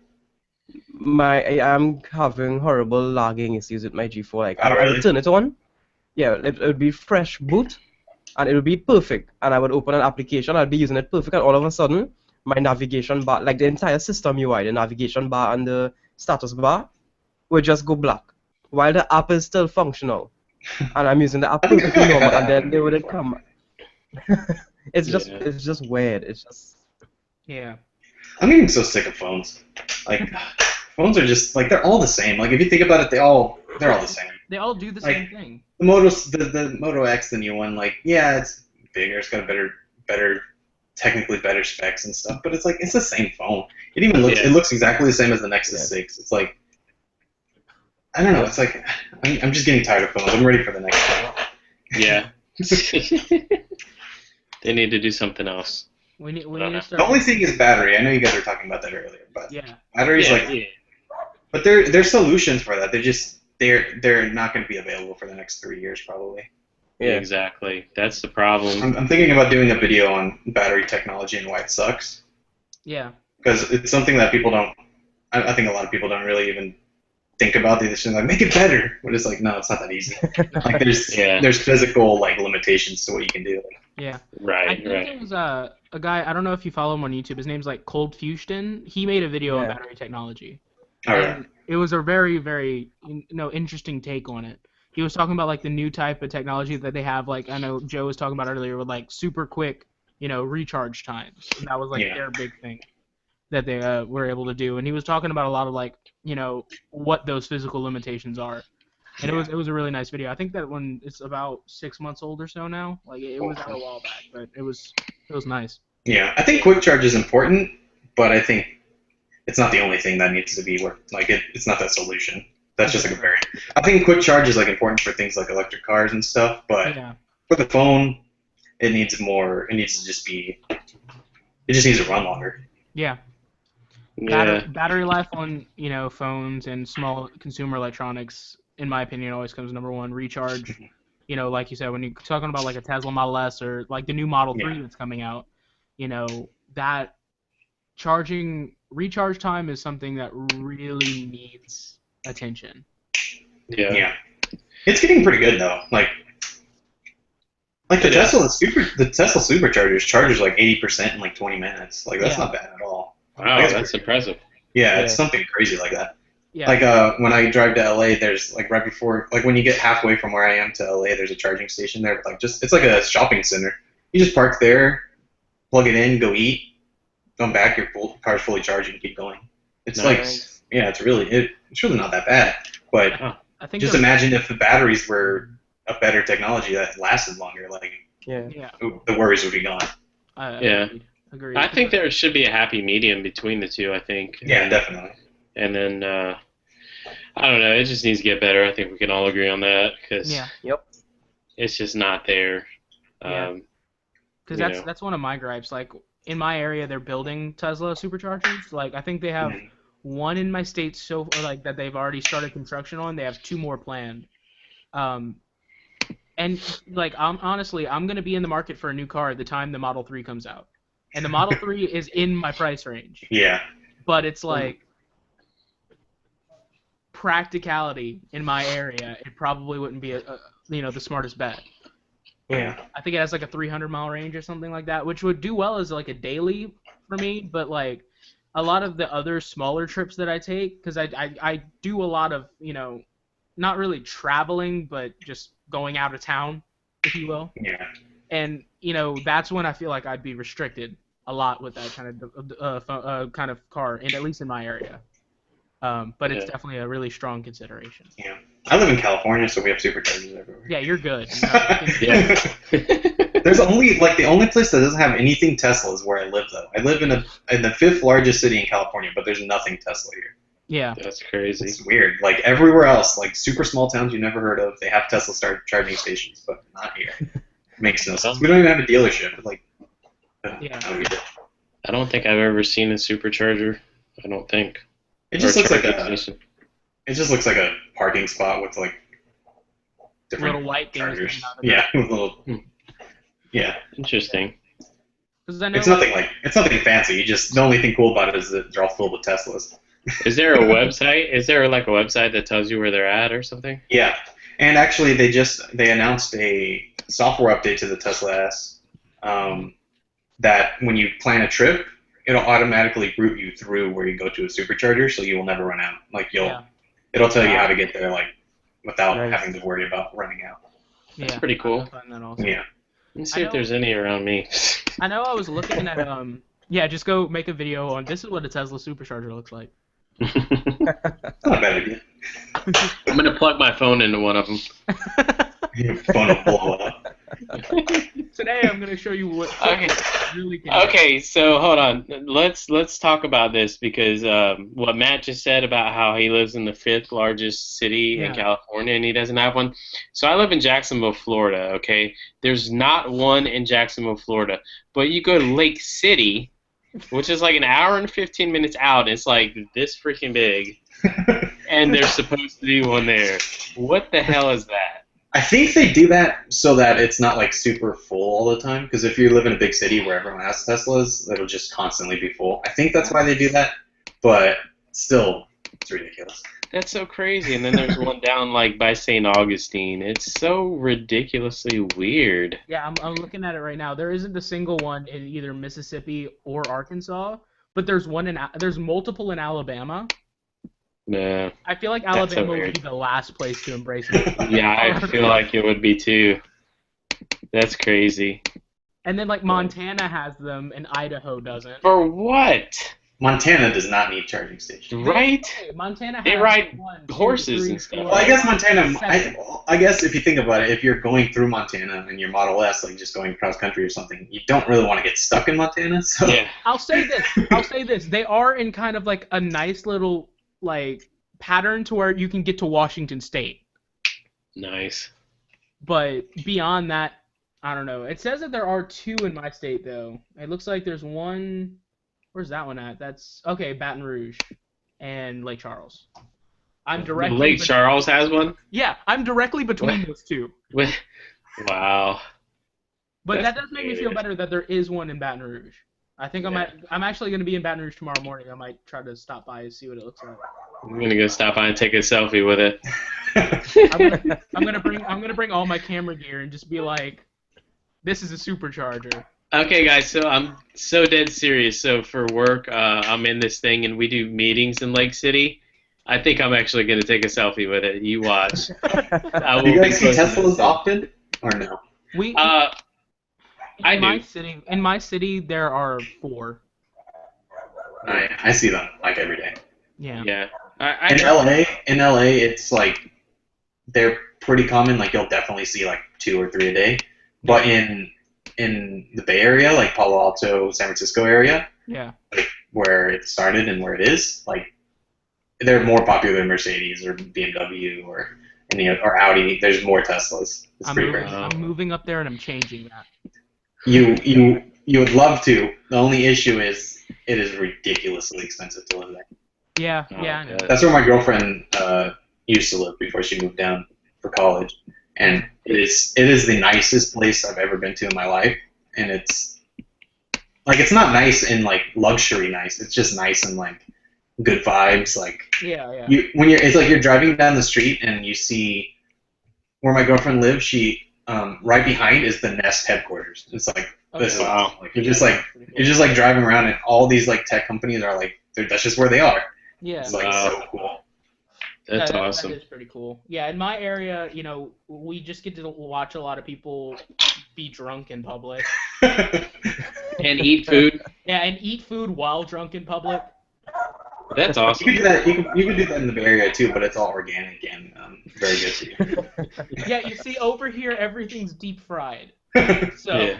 [SPEAKER 3] I'm having horrible lagging issues with my G4. Like I
[SPEAKER 4] really?
[SPEAKER 3] would turn it on. Yeah, it would be fresh boot, and it would be perfect. And I would open an application. I'd be using it perfect, and all of a sudden, my navigation bar, like the entire system UI, the navigation bar and the status bar, would just go black, while the app is still functional, and I'm using the app perfectly normal, and then they wouldn't come. It's just weird. It's just.
[SPEAKER 2] Yeah.
[SPEAKER 4] I'm getting so sick of phones. Like, phones are just like they're all the same. Like if you think about it, they're all the same.
[SPEAKER 2] They all do the same thing.
[SPEAKER 4] The Moto X, the new one, like it's bigger, it's got technically better specs and stuff, but it's like it's the same phone. It looks exactly the same as the Nexus 6. It's like I don't know. It's like I'm just getting tired of phones. I'm ready for the next phone.
[SPEAKER 1] Yeah. They need to do something else.
[SPEAKER 2] We need to start.
[SPEAKER 4] The only thing is battery. I know you guys were talking about that earlier, but battery's but there's solutions for that. They're not going to be available for the next 3 years probably.
[SPEAKER 1] Yeah, exactly. That's the problem.
[SPEAKER 4] I'm thinking about doing a video on battery technology and why it sucks.
[SPEAKER 2] Yeah.
[SPEAKER 4] Because it's something that people don't. I think a lot of people don't really even think about. They just like make it better, but it's like no, it's not that easy. Like there's physical like limitations to what you can do.
[SPEAKER 2] Yeah. I
[SPEAKER 1] Right,
[SPEAKER 2] think
[SPEAKER 1] right.
[SPEAKER 2] there was a guy, I don't know if you follow him on YouTube, his name's like Cold Fusion. He made a video on
[SPEAKER 3] Yeah.
[SPEAKER 2] battery technology.
[SPEAKER 4] All right.
[SPEAKER 2] And it was a very, very, interesting take on it. He was talking about like the new type of technology that they have, like I know Joe was talking about earlier with like super quick, recharge times. And that was like
[SPEAKER 4] Yeah.
[SPEAKER 2] their big thing that they were able to do. And he was talking about a lot of like, what those physical limitations are. And it was a really nice video. I think that one it's about 6 months old or so now. Like it was out a while back, but it was nice.
[SPEAKER 4] Yeah, I think quick charge is important, but I think it's not the only thing that needs to be worked. Like it's not that solution. That's just like a very. I think quick charge is like important for things like electric cars and stuff, but
[SPEAKER 2] Yeah.
[SPEAKER 4] for the phone, it needs more. It needs to just be. It just needs to run longer.
[SPEAKER 2] Yeah.
[SPEAKER 1] Yeah.
[SPEAKER 2] Battery life on, phones and small consumer electronics, in my opinion, always comes number one. Recharge, like you said, when you're talking about like a Tesla Model S or like the new Model 3 that's coming out, that recharge time is something that really needs attention.
[SPEAKER 1] Yeah.
[SPEAKER 4] Yeah, it's getting pretty good though. Like the Tesla Superchargers charges like 80% in like 20 minutes. Like that's not bad at all.
[SPEAKER 1] Wow, that's impressive.
[SPEAKER 4] Yeah, it's something crazy like that.
[SPEAKER 2] Yeah.
[SPEAKER 4] Like when I drive to LA, there's like right before, like when you get halfway from where I am to LA, there's a charging station there. Like it's like a shopping center. You just park there, plug it in, go eat, come back, your car's fully charged, and keep going. It's
[SPEAKER 1] Nice.
[SPEAKER 4] like, yeah, it's really not that bad. But
[SPEAKER 2] I think
[SPEAKER 4] just imagine if the batteries were a better technology that lasted longer. Like
[SPEAKER 2] Yeah.
[SPEAKER 4] the worries would be gone.
[SPEAKER 1] Yeah.
[SPEAKER 2] Agreed.
[SPEAKER 1] I think there should be a happy medium between the two, I think.
[SPEAKER 4] Yeah, definitely.
[SPEAKER 1] And then, I don't know, it just needs to get better. I think we can all agree on that because it's just not there.
[SPEAKER 2] Because that's one of my gripes. Like, in my area, they're building Tesla Superchargers. Like, I think they have one in my state like that they've already started construction on. They have 2 more planned. And like, I'm gonna be in the market for a new car at the time the Model 3 comes out, and the Model 3 is in my price range.
[SPEAKER 4] Yeah.
[SPEAKER 2] But it's like practicality in my area. It probably wouldn't be the smartest bet.
[SPEAKER 4] Yeah.
[SPEAKER 2] I think it has like a 300-mile range or something like that, which would do well as like a daily for me. But like a lot of the other smaller trips that I take, because I do a lot of not really traveling, but just going out of town, if you will.
[SPEAKER 4] Yeah.
[SPEAKER 2] And that's when I feel like I'd be restricted a lot with that kind of car, and at least in my area. But it's definitely a really strong consideration.
[SPEAKER 4] Yeah. I live in California, so we have superchargers everywhere.
[SPEAKER 2] Yeah, you're good.
[SPEAKER 4] There's only the only place that doesn't have anything Tesla is where I live though. I live in the 5th largest city in California, but there's nothing Tesla here.
[SPEAKER 2] Yeah.
[SPEAKER 1] That's crazy.
[SPEAKER 4] It's weird. Like everywhere else, like super small towns you never heard of, they have Tesla charging stations, but not here. Makes no sense. We don't even have a dealership. Like,
[SPEAKER 1] I don't think I've ever seen a supercharger. I don't think.
[SPEAKER 4] It just looks like
[SPEAKER 1] station.
[SPEAKER 4] It just looks like a parking spot with like different
[SPEAKER 2] little white
[SPEAKER 4] chargers.
[SPEAKER 2] things.
[SPEAKER 4] Yeah, with little. Yeah.
[SPEAKER 1] Interesting.
[SPEAKER 4] It's nothing fancy. The only thing cool about it is that they're all filled with Teslas.
[SPEAKER 1] Is there a website? Is there like a website that tells you where they're at or something?
[SPEAKER 4] Yeah, and actually they announced a software update to the Tesla S that when you plan a trip, it'll automatically route you through where you go to a supercharger, so you will never run out. Like it'll tell you how to get there like without having to worry about running out.
[SPEAKER 1] That's pretty cool.
[SPEAKER 4] Yeah.
[SPEAKER 1] Let's see if there's any around me.
[SPEAKER 2] I know I was looking at just go make a video on this is what a Tesla Supercharger looks like.
[SPEAKER 4] That's not a bad idea.
[SPEAKER 1] I'm gonna plug my phone into one of them.
[SPEAKER 4] Your phone will blow up.
[SPEAKER 2] Today I'm gonna show you what really can do.
[SPEAKER 1] Okay, so hold on. Let's talk about this because what Matt just said about how he lives in the 5th largest city in California and he doesn't have one. So I live in Jacksonville, Florida. Okay, there's not one in Jacksonville, Florida, but you go to Lake City, which is like an hour and 15 minutes out. It's like this freaking big, and there's supposed to be one there. What the hell is that?
[SPEAKER 4] I think they do that so that it's not like super full all the time. Because if you live in a big city where everyone has Teslas, it'll just constantly be full. I think that's why they do that. But still, it's ridiculous.
[SPEAKER 1] That's so crazy. And then there's one down like by St. Augustine. It's so ridiculously weird.
[SPEAKER 2] Yeah, I'm looking at it right now. There isn't a single one in either Mississippi or Arkansas, but there's multiple in Alabama.
[SPEAKER 1] Nah,
[SPEAKER 2] I feel like
[SPEAKER 1] that's so
[SPEAKER 2] Alabama would
[SPEAKER 1] weird.
[SPEAKER 2] be the last place to embrace it.
[SPEAKER 1] Yeah, I feel like it would be too. That's crazy.
[SPEAKER 2] And then like Montana has them and Idaho doesn't.
[SPEAKER 1] For what?
[SPEAKER 4] Montana does not need charging stations.
[SPEAKER 1] Right?
[SPEAKER 2] Montana has
[SPEAKER 1] They ride
[SPEAKER 2] 1, 2,
[SPEAKER 1] horses
[SPEAKER 2] 3,
[SPEAKER 1] and stuff.
[SPEAKER 2] 4,
[SPEAKER 4] Well, I guess Montana.
[SPEAKER 2] 7.
[SPEAKER 4] I guess if you think about it, if you're going through Montana and your Model S, like just going cross country or something, you don't really want to get stuck in Montana. So
[SPEAKER 1] Yeah.
[SPEAKER 2] I'll say this. They are in kind of like a nice little like pattern to where you can get to Washington State.
[SPEAKER 1] Nice.
[SPEAKER 2] But beyond that, I don't know. It says that there are 2 in my state though. It looks like there's one. Where's that one at? That's okay, Baton Rouge and Lake Charles. I'm directly
[SPEAKER 1] Lake Charles has one?
[SPEAKER 2] Yeah, I'm directly between those 2.
[SPEAKER 1] Wow.
[SPEAKER 2] But
[SPEAKER 1] That's
[SPEAKER 2] that does make me feel
[SPEAKER 1] weird.
[SPEAKER 2] better that there is one in Baton Rouge. I think I'm actually going to be in Baton Rouge tomorrow morning. I might try to stop by and see what it looks like.
[SPEAKER 1] I'm gonna go stop by and take a selfie with it.
[SPEAKER 2] I'm gonna bring all my camera gear and just be like, this is a supercharger.
[SPEAKER 1] Okay, guys, so I'm so dead serious. So for work, I'm in this thing, and we do meetings in Lake City. I think I'm actually going to take a selfie with it. You watch. I will
[SPEAKER 4] Do you
[SPEAKER 1] be
[SPEAKER 4] guys see
[SPEAKER 1] posting
[SPEAKER 4] Teslas
[SPEAKER 1] this.
[SPEAKER 4] often or no?
[SPEAKER 2] We
[SPEAKER 1] I
[SPEAKER 2] in my city there are 4.
[SPEAKER 4] I see them like every day.
[SPEAKER 2] Yeah.
[SPEAKER 1] Yeah.
[SPEAKER 4] In LA, it's like they're pretty common. Like you'll definitely see like 2 or 3 a day. But in the Bay Area, like Palo Alto, San Francisco area,
[SPEAKER 2] Yeah.
[SPEAKER 4] like where it started and where it is, like they're more popular than Mercedes or BMW or Audi. There's more Teslas. It's pretty crazy.
[SPEAKER 2] I'm moving up there and I'm changing that.
[SPEAKER 4] You would love to. The only issue is it is ridiculously expensive to live there.
[SPEAKER 2] Yeah.
[SPEAKER 1] Oh,
[SPEAKER 2] Yeah. I know.
[SPEAKER 1] God.
[SPEAKER 4] That's where my girlfriend used to live before she moved down for college, and it is the nicest place I've ever been to in my life. And it's like it's not nice in like luxury nice. It's just nice and like good vibes. Like
[SPEAKER 2] Yeah.
[SPEAKER 4] it's like you're driving down the street and you see where my girlfriend lives. She right behind is the Nest headquarters. It's like this is
[SPEAKER 1] Wow.
[SPEAKER 4] like you're just like driving around and all these like tech companies are like that's just where they are.
[SPEAKER 2] Yeah.
[SPEAKER 4] It's like
[SPEAKER 1] Wow.
[SPEAKER 4] so cool.
[SPEAKER 1] That's
[SPEAKER 2] that
[SPEAKER 1] awesome.
[SPEAKER 2] is pretty cool. Yeah, in my area, we just get to watch a lot of people be drunk in public.
[SPEAKER 1] And eat food.
[SPEAKER 2] Yeah, and eat food while drunk in public.
[SPEAKER 1] That's
[SPEAKER 4] You
[SPEAKER 1] awesome.
[SPEAKER 4] can do that. You can do that in the Bay Area too, but it's all organic and very good for you.
[SPEAKER 2] Yeah, you see, over here everything's deep fried. So,
[SPEAKER 1] Yeah.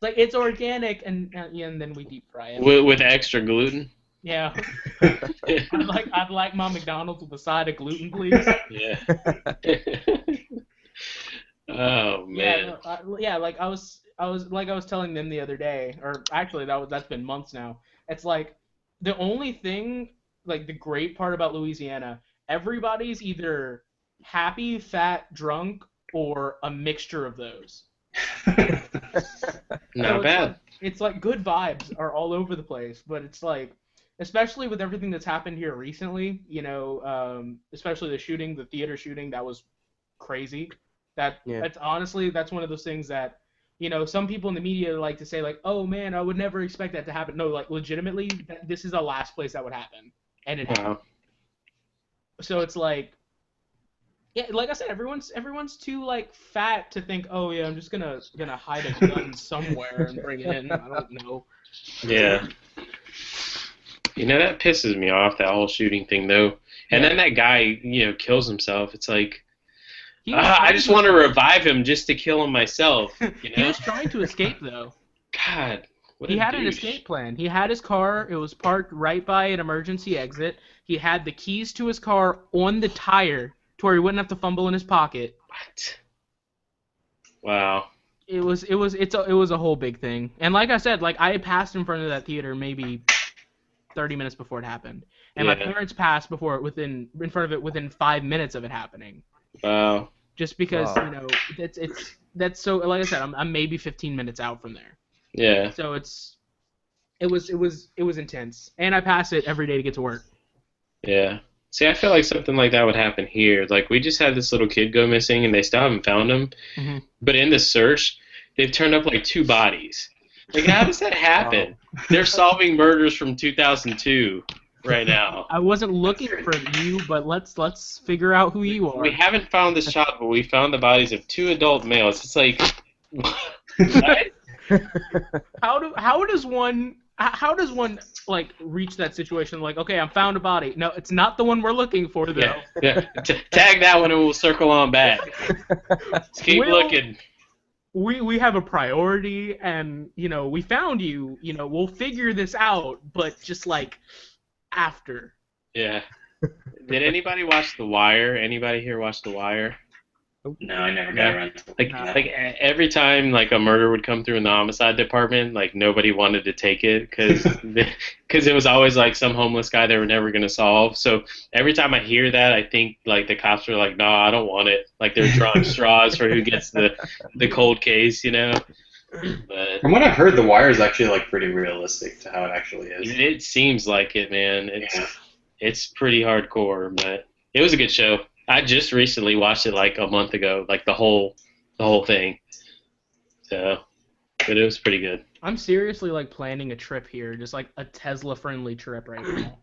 [SPEAKER 2] like it's organic, and then we deep fry it.
[SPEAKER 1] With extra gluten.
[SPEAKER 2] Yeah. I'd like my McDonald's with a side of gluten, please.
[SPEAKER 1] Yeah. Oh man.
[SPEAKER 2] Like I was telling them the other day, or actually that's been months now. It's like the only thing, like the great part about Louisiana, everybody's either happy, fat, drunk, or a mixture of those.
[SPEAKER 1] Not bad.
[SPEAKER 2] It's like good vibes are all over the place, but it's like, especially with everything that's happened here recently, especially the theater shooting, that was crazy. That's honestly, that's one of those things that, some people in the media like to say like, oh man, I would never expect that to happen. No, like legitimately, this is the last place that would happen, and it happened.
[SPEAKER 1] Wow.
[SPEAKER 2] So it's like, yeah, like I said, everyone's too like fat to think, oh yeah, I'm just gonna hide a gun somewhere and bring it in. I don't know.
[SPEAKER 1] Yeah. That pisses me off, that whole shooting thing though. And then that guy, kills himself. It's like, I just want to revive him just to kill him myself.
[SPEAKER 2] He was trying to escape though.
[SPEAKER 1] God.
[SPEAKER 2] He had an escape plan. He had his car. It was parked right by an emergency exit. He had the keys to his car on the tire to where he wouldn't have to fumble in his pocket.
[SPEAKER 1] What? Wow.
[SPEAKER 2] It was a whole big thing. And like I said, like I had passed in front of that theater maybe 30 minutes before it happened. And my parents passed in front of it within 5 minutes of it happening.
[SPEAKER 1] Wow.
[SPEAKER 2] Just because, that's so, like I said, I'm maybe 15 minutes out from there.
[SPEAKER 1] Yeah.
[SPEAKER 2] So it was intense. And I pass it every day to get to work.
[SPEAKER 1] Yeah. See, I feel like something like that would happen here. Like, we just had this little kid go missing, and they still haven't found him.
[SPEAKER 2] Hmm.
[SPEAKER 1] But in the search, they've turned up like 2 bodies. Like, how does that happen?
[SPEAKER 3] Wow.
[SPEAKER 1] They're solving murders from 2002 right now.
[SPEAKER 2] I wasn't looking for you, but let's figure out who you are.
[SPEAKER 1] We haven't found the child, but we found the bodies of 2 adult males. It's like, what?
[SPEAKER 2] How does one like reach that situation? Like, okay, I found a body. No, it's not the one we're looking for though.
[SPEAKER 1] Yeah. Tag that one and we'll circle on back. Just keep looking.
[SPEAKER 2] We have a priority, and we found you. We'll figure this out, but just like after.
[SPEAKER 1] Yeah. Did anybody watch The Wire? Anybody here watch The Wire?
[SPEAKER 4] No, I never got around to it.
[SPEAKER 1] Like every time like a murder would come through in the homicide department, like nobody wanted to take it because it was always like some homeless guy they were never gonna solve. So every time I hear that, I think like the cops are like, "No, I don't want it." Like they're drawing straws for who gets the cold case, But
[SPEAKER 4] From what I've heard, The Wire is actually like pretty realistic to how it actually is.
[SPEAKER 1] it seems like it, man. It's pretty hardcore, but it was a good show. I just recently watched it like a month ago, like the whole thing. So, but it was pretty good.
[SPEAKER 2] I'm seriously like planning a trip here, just like a Tesla-friendly trip right now.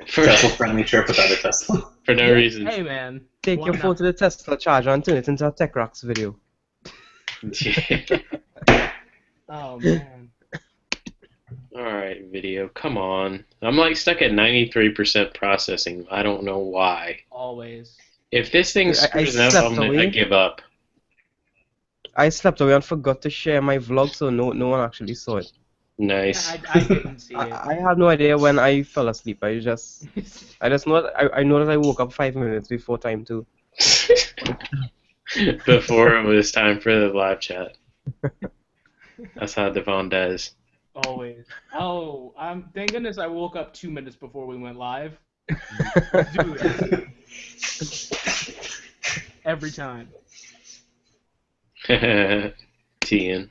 [SPEAKER 4] Tesla-friendly trip without a Tesla.
[SPEAKER 1] For no reason.
[SPEAKER 2] Hey man,
[SPEAKER 3] Take
[SPEAKER 2] why
[SPEAKER 3] your
[SPEAKER 2] not?
[SPEAKER 3] phone to the Tesla charger and turn it into a Tech Rocks video.
[SPEAKER 2] Oh man.
[SPEAKER 1] Alright, video. Come on. I'm like stuck at 93% processing. I don't know why.
[SPEAKER 2] Always.
[SPEAKER 1] If this thing
[SPEAKER 3] I
[SPEAKER 1] screws up,
[SPEAKER 3] slept away.
[SPEAKER 1] I give up.
[SPEAKER 3] I slept away and forgot to share my vlog, so no one actually saw it.
[SPEAKER 1] Nice.
[SPEAKER 2] I didn't see it.
[SPEAKER 3] I had no idea when I fell asleep. I just know I know that I woke up 5 minutes before time too.
[SPEAKER 1] Before it was time for the live chat. That's how Devon does.
[SPEAKER 2] Always. Oh, thank goodness I woke up 2 minutes before we went live. Do that. Every time.
[SPEAKER 1] Tian.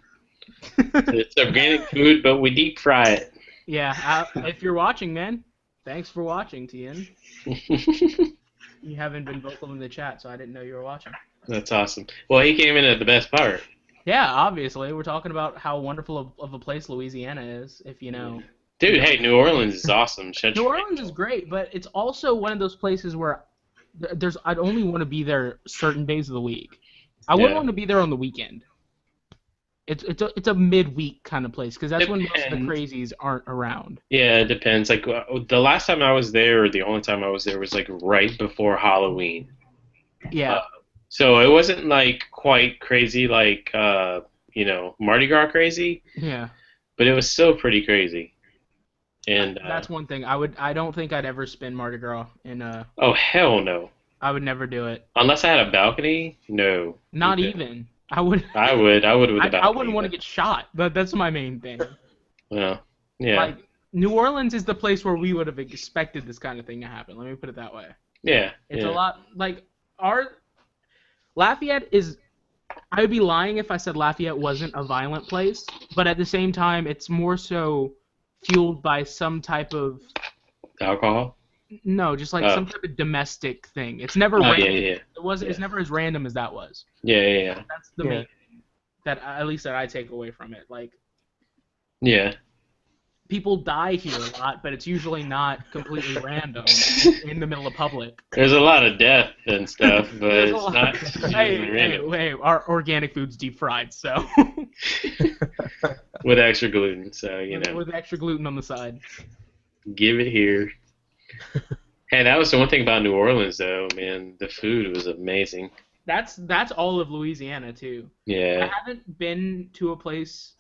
[SPEAKER 1] It's organic food, but we deep fry it.
[SPEAKER 2] Yeah, if you're watching, man, thanks for watching, Tian. You haven't been vocal in the chat, so I didn't know you were watching.
[SPEAKER 1] That's awesome. Well, he came in at the best part.
[SPEAKER 2] Yeah, obviously. We're talking about how wonderful of a place Louisiana is, if you know.
[SPEAKER 1] Dude, hey, New Orleans is awesome.
[SPEAKER 2] New Orleans is great, but it's also one of those places where I'd only want to be there certain days of the week. I wouldn't want to be there on the weekend. It's a midweek kind of place because that's when most of the crazies aren't around.
[SPEAKER 1] Yeah, it depends. Like the last time I was there, or the only time I was there, was like right before Halloween.
[SPEAKER 2] Yeah.
[SPEAKER 1] So it wasn't like quite crazy, like Mardi Gras crazy.
[SPEAKER 2] Yeah.
[SPEAKER 1] But it was still pretty crazy. And
[SPEAKER 2] that's one thing. I don't think I'd ever spin Mardi Gras in
[SPEAKER 1] Oh hell no.
[SPEAKER 2] I would never do it.
[SPEAKER 1] Unless I had a balcony, no.
[SPEAKER 2] Not even. I would with a balcony. I wouldn't want to get shot. That's my main thing.
[SPEAKER 1] Well, yeah.
[SPEAKER 2] Like New Orleans is the place where we would have expected this kind of thing to happen. Let me put it that way.
[SPEAKER 1] Yeah.
[SPEAKER 2] It's a lot like Lafayette is. I would be lying if I said Lafayette wasn't a violent place, but at the same time, it's more so fueled by some type of
[SPEAKER 1] alcohol.
[SPEAKER 2] No, just like some type of domestic thing. It's never random.
[SPEAKER 1] Yeah.
[SPEAKER 2] It's never as random as that was.
[SPEAKER 1] Yeah.
[SPEAKER 2] That's the main thing that at least that I take away from it. Like.
[SPEAKER 1] Yeah.
[SPEAKER 2] People die here a lot, but it's usually not completely random in the middle of public.
[SPEAKER 1] There's a lot of death and stuff, but it's not random.
[SPEAKER 2] Hey, our organic food's deep fried, so.
[SPEAKER 1] With extra gluten, so
[SPEAKER 2] With extra gluten on the side.
[SPEAKER 1] Give it here. Hey, that was the one thing about New Orleans, though, man. The food was amazing.
[SPEAKER 2] That's all of Louisiana too.
[SPEAKER 1] Yeah.
[SPEAKER 2] I haven't been to a place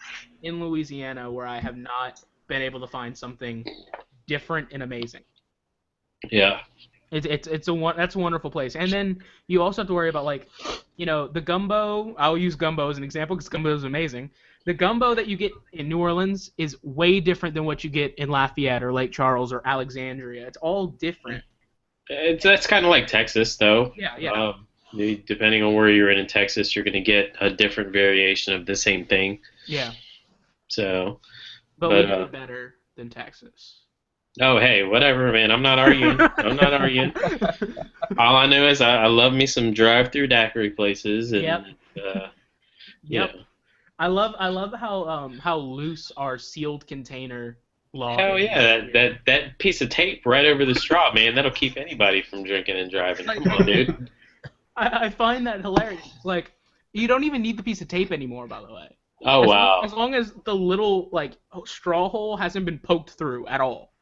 [SPEAKER 2] in Louisiana where I have not been able to find something different and amazing.
[SPEAKER 1] Yeah.
[SPEAKER 2] That's a wonderful place. And then you also have to worry about the gumbo. I'll use gumbo as an example because gumbo is amazing. The gumbo that you get in New Orleans is way different than what you get in Lafayette or Lake Charles or Alexandria. It's all different.
[SPEAKER 1] That's kind of like Texas, though.
[SPEAKER 2] Yeah.
[SPEAKER 1] Depending on where you're in Texas, you're going to get a different variation of the same thing.
[SPEAKER 2] Yeah.
[SPEAKER 1] So.
[SPEAKER 2] But we do it better than Texas.
[SPEAKER 1] Oh, hey, whatever, man. I'm not arguing. I'm not arguing. All I know is I love me some drive-through daiquiri places, and
[SPEAKER 2] Yep.
[SPEAKER 1] you
[SPEAKER 2] Yep.
[SPEAKER 1] know,
[SPEAKER 2] I love how loose our sealed container law
[SPEAKER 1] hell
[SPEAKER 2] is.
[SPEAKER 1] yeah, that piece of tape right over the straw, man. That'll keep anybody from drinking and driving. Come on, dude.
[SPEAKER 2] I find that hilarious. Like, you don't even need the piece of tape anymore, by the way.
[SPEAKER 1] Oh wow.
[SPEAKER 2] As long as the little straw hole hasn't been poked through at all.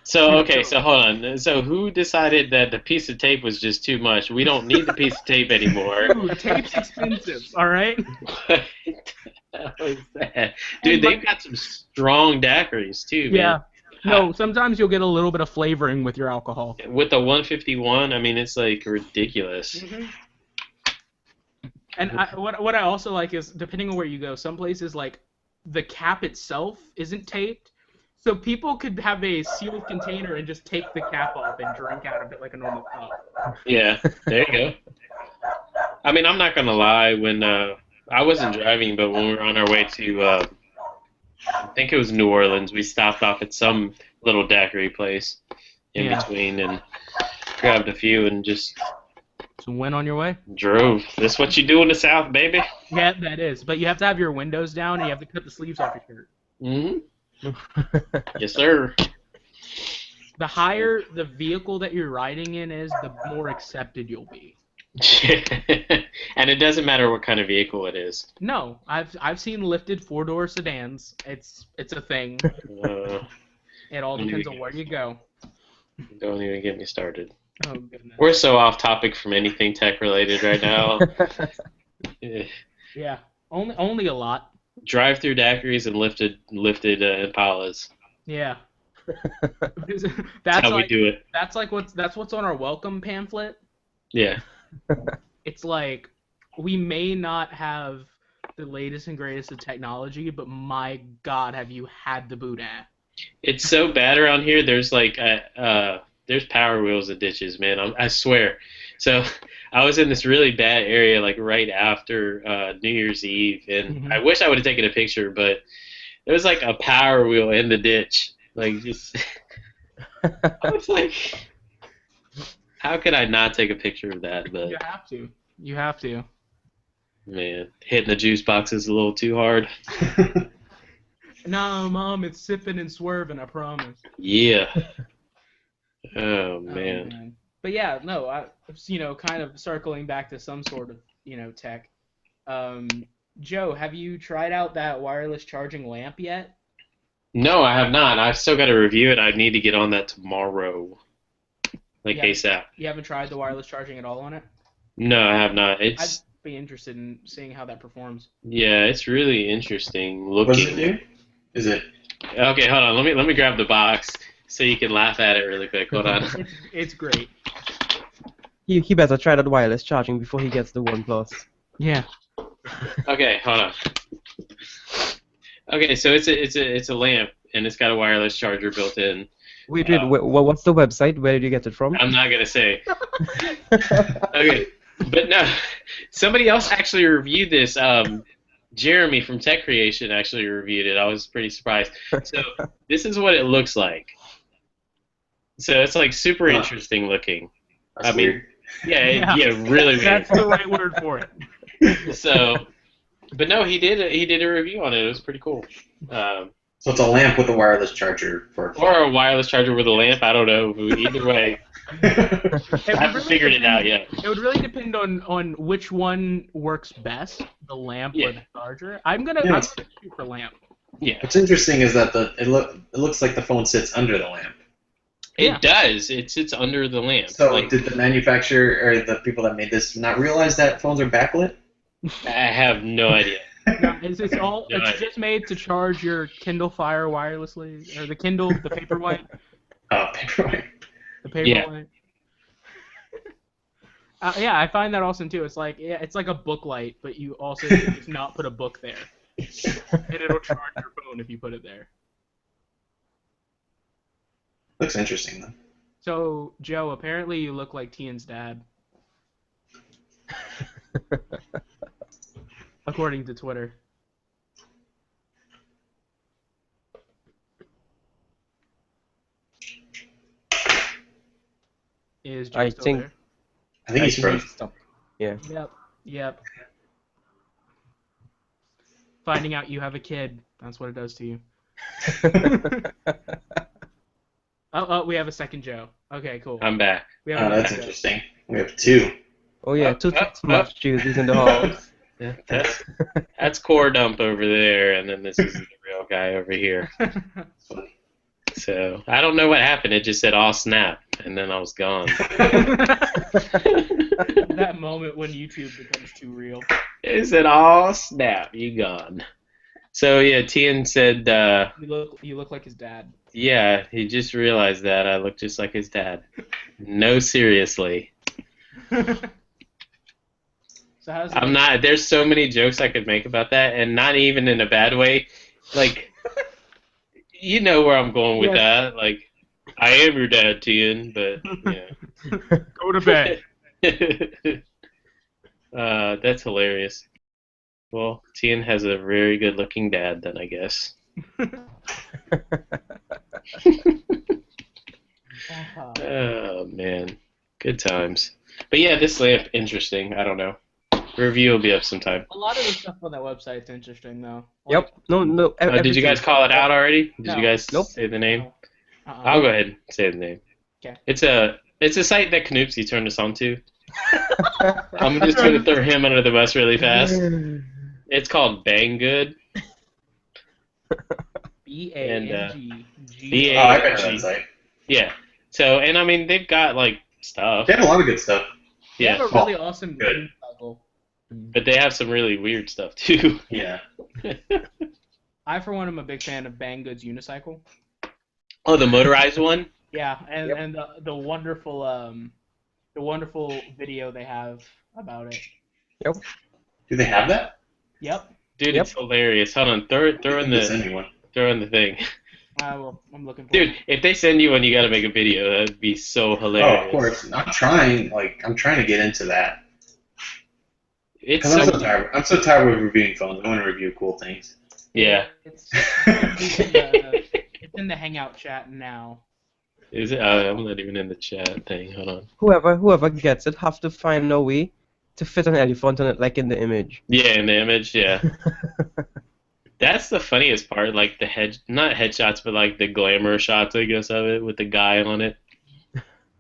[SPEAKER 1] So okay, so hold on. So who decided that the piece of tape was just too much? We don't need the piece of tape anymore.
[SPEAKER 2] Dude, tape's expensive, all right?
[SPEAKER 1] What the hell is that? Dude, they've got some strong daiquiris too, man.
[SPEAKER 2] Yeah. No, sometimes you'll get a little bit of flavoring with your alcohol.
[SPEAKER 1] With the 151, I mean, it's like ridiculous.
[SPEAKER 2] Mm-hmm. And what I also like is, depending on where you go, some places, like, the cap itself isn't taped. So people could have a sealed container and just take the cap off and drink out of it like a normal cup.
[SPEAKER 1] Yeah, there you go. I mean, I'm not going to lie. When I wasn't driving, but when we were on our way to, I think it was New Orleans, we stopped off at some little daiquiri place in between and grabbed a few and just
[SPEAKER 2] So went on your way?
[SPEAKER 1] drove. That's what you do in the South, baby.
[SPEAKER 2] Yeah, that is. But you have to have your windows down and you have to cut the sleeves off your shirt.
[SPEAKER 1] Mm-hmm. Yes, sir.
[SPEAKER 2] The higher the vehicle that you're riding in is, the more accepted you'll be.
[SPEAKER 1] And it doesn't matter what kind of vehicle it is.
[SPEAKER 2] No, I've seen lifted 4-door sedans. It's a thing. It all depends on where you go.
[SPEAKER 1] Don't even get me started.
[SPEAKER 2] Oh goodness.
[SPEAKER 1] We're so off topic from anything tech related right now.
[SPEAKER 2] Yeah, only a lot.
[SPEAKER 1] Drive-through daiquiris and lifted Impalas.
[SPEAKER 2] Yeah.
[SPEAKER 1] That's how we do it.
[SPEAKER 2] That's what's on our welcome pamphlet.
[SPEAKER 1] Yeah.
[SPEAKER 2] It's like, we may not have the latest and greatest of technology, but my God, have you had the Boudin?
[SPEAKER 1] It's so bad around here. There's like there's power wheels and ditches, man. I swear. So I was in this really bad area like right after New Year's Eve, and I wish I would have taken a picture, but there was like a power wheel in the ditch. Like, just I was like, how could I not take a picture of that? But
[SPEAKER 2] you have to. You have to.
[SPEAKER 1] Man, hitting the juice box is a little too hard.
[SPEAKER 2] No, Mom, it's sipping and swerving, I promise.
[SPEAKER 1] Yeah. Oh man.
[SPEAKER 2] But yeah, no, kind of circling back to some sort of, tech. Joe, have you tried out that wireless charging lamp yet?
[SPEAKER 1] No, I have not. I've still got to review it. I need to get on that tomorrow. Like ASAP.
[SPEAKER 2] You haven't tried the wireless charging at all on it?
[SPEAKER 1] No, I have not.
[SPEAKER 2] I'd be interested in seeing how that performs.
[SPEAKER 1] Yeah, it's really interesting looking.
[SPEAKER 4] What does it do? Is it?
[SPEAKER 1] Okay, hold on. Let me grab the box so you can laugh at it really quick. Hold on.
[SPEAKER 2] It's great.
[SPEAKER 3] He better try that wireless charging before he gets the OnePlus.
[SPEAKER 2] Yeah.
[SPEAKER 1] Okay, hold on. Okay, so it's a lamp and it's got a wireless charger built in.
[SPEAKER 3] Wait, what's the website? Where did you get it from?
[SPEAKER 1] I'm not gonna say. Okay, but no, somebody else actually reviewed this. Jeremy from Tech Creation actually reviewed it. I was pretty surprised. So this is what it looks like. So it's like super interesting looking.
[SPEAKER 4] That's weird.
[SPEAKER 1] Yeah, really weird.
[SPEAKER 2] That's the right word for it.
[SPEAKER 1] So, but no, he did a review on it. It was pretty cool.
[SPEAKER 4] So it's a lamp with a wireless charger for.
[SPEAKER 1] Or a wireless charger with a lamp. I don't know. Either way, I haven't figured it out yet.
[SPEAKER 2] It would really depend on which one works best, the lamp or the charger. I'm gonna shoot for lamp.
[SPEAKER 1] Yeah.
[SPEAKER 4] What's interesting is that it looks like the phone sits under the lamp.
[SPEAKER 1] It does. It sits under the lamp.
[SPEAKER 4] So did the manufacturer or the people that made this not realize that phones are backlit?
[SPEAKER 1] I have no idea.
[SPEAKER 2] No, it's just made to charge your Kindle Fire wirelessly, or the Kindle, the Paperwhite.
[SPEAKER 4] Oh, Paperwhite.
[SPEAKER 2] The Paperwhite. Yeah, I find that awesome too. It's like a book light, but you also can just not put a book there, and it'll charge your phone if you put it there.
[SPEAKER 4] Looks interesting though.
[SPEAKER 2] So Joe, apparently you look like Tian's dad. According to Twitter. is Joe
[SPEAKER 3] I
[SPEAKER 2] still
[SPEAKER 3] think-
[SPEAKER 2] there?
[SPEAKER 4] I think he's frozen.
[SPEAKER 3] stopped. Yeah.
[SPEAKER 2] Yep. Finding out you have a kid, that's what it does to you. Oh, we have a second Joe. Okay, cool.
[SPEAKER 1] I'm back.
[SPEAKER 2] We have
[SPEAKER 4] Oh,
[SPEAKER 2] another
[SPEAKER 4] that's
[SPEAKER 2] Joe.
[SPEAKER 4] interesting. We have two.
[SPEAKER 3] Oh yeah, two match jerseys in the house.
[SPEAKER 1] Yeah, that's core dump over there, and then this is the real guy over here.
[SPEAKER 4] It's funny.
[SPEAKER 1] So I don't know what happened. It just said "all snap," and then I was gone.
[SPEAKER 2] That moment when YouTube becomes too real.
[SPEAKER 1] It said "all snap," you gone. So yeah, Tien said,
[SPEAKER 2] You look like his dad.
[SPEAKER 1] yeah, he just realized that I look just like his dad. No, seriously.
[SPEAKER 2] So how's it
[SPEAKER 1] I'm not. There's so many jokes I could make about that, and not even in a bad way. Like, you know where I'm going with that. Like, I am your dad, Tien, but yeah.
[SPEAKER 2] Go to bed.
[SPEAKER 1] That's hilarious. Well, Tien has a very good-looking dad, then I guess. Oh man, good times. But yeah, this lamp interesting. I don't know. Review will be up sometime.
[SPEAKER 2] A lot of the stuff on that website's interesting though.
[SPEAKER 3] Yep. No.
[SPEAKER 1] Did you guys call it out already? Did
[SPEAKER 2] No.
[SPEAKER 1] you guys
[SPEAKER 3] Nope.
[SPEAKER 1] say the name?
[SPEAKER 2] No.
[SPEAKER 1] I'll go ahead and say the name.
[SPEAKER 2] Okay.
[SPEAKER 1] It's a site that Knoopsy turned us on to. I'm just going to throw him under the bus really fast. It's called Banggood.
[SPEAKER 2] BANG.
[SPEAKER 4] Oh, I bet you inside.
[SPEAKER 1] Yeah. So, and I mean, they've got like stuff.
[SPEAKER 4] They have a lot of good stuff.
[SPEAKER 2] They have
[SPEAKER 1] Yeah.
[SPEAKER 2] a really awesome
[SPEAKER 4] good.
[SPEAKER 2] cycle.
[SPEAKER 1] But they have some really weird stuff too.
[SPEAKER 4] Yeah.
[SPEAKER 2] I, for one, am a big fan of Banggood's unicycle.
[SPEAKER 1] Oh, the motorized one?
[SPEAKER 2] Yeah, and the wonderful video they have about it.
[SPEAKER 4] Do they have that?
[SPEAKER 2] Yep.
[SPEAKER 1] Dude,
[SPEAKER 3] Yep.
[SPEAKER 1] it's hilarious. Hold on, throw in
[SPEAKER 4] Send me one.
[SPEAKER 1] the thing.
[SPEAKER 2] Well, I'm looking for
[SPEAKER 1] Dude,
[SPEAKER 2] it.
[SPEAKER 1] if they send you one, you gotta make a video. That'd be so hilarious.
[SPEAKER 4] Oh, of course. I'm trying to get into that.
[SPEAKER 1] It's
[SPEAKER 4] Because I'm
[SPEAKER 1] so
[SPEAKER 4] so tired. I'm so tired of reviewing phones. I want to review cool things.
[SPEAKER 1] yeah.
[SPEAKER 2] It's in the Hangout chat now.
[SPEAKER 1] Is it? I'm not even in the chat thing. Hold on.
[SPEAKER 3] Whoever gets it have to find a way to fit an elephant on it, like in the image.
[SPEAKER 1] Yeah, in the image, yeah. That's the funniest part, like the not headshots, but like the glamour shots, I guess, of it with the guy on it.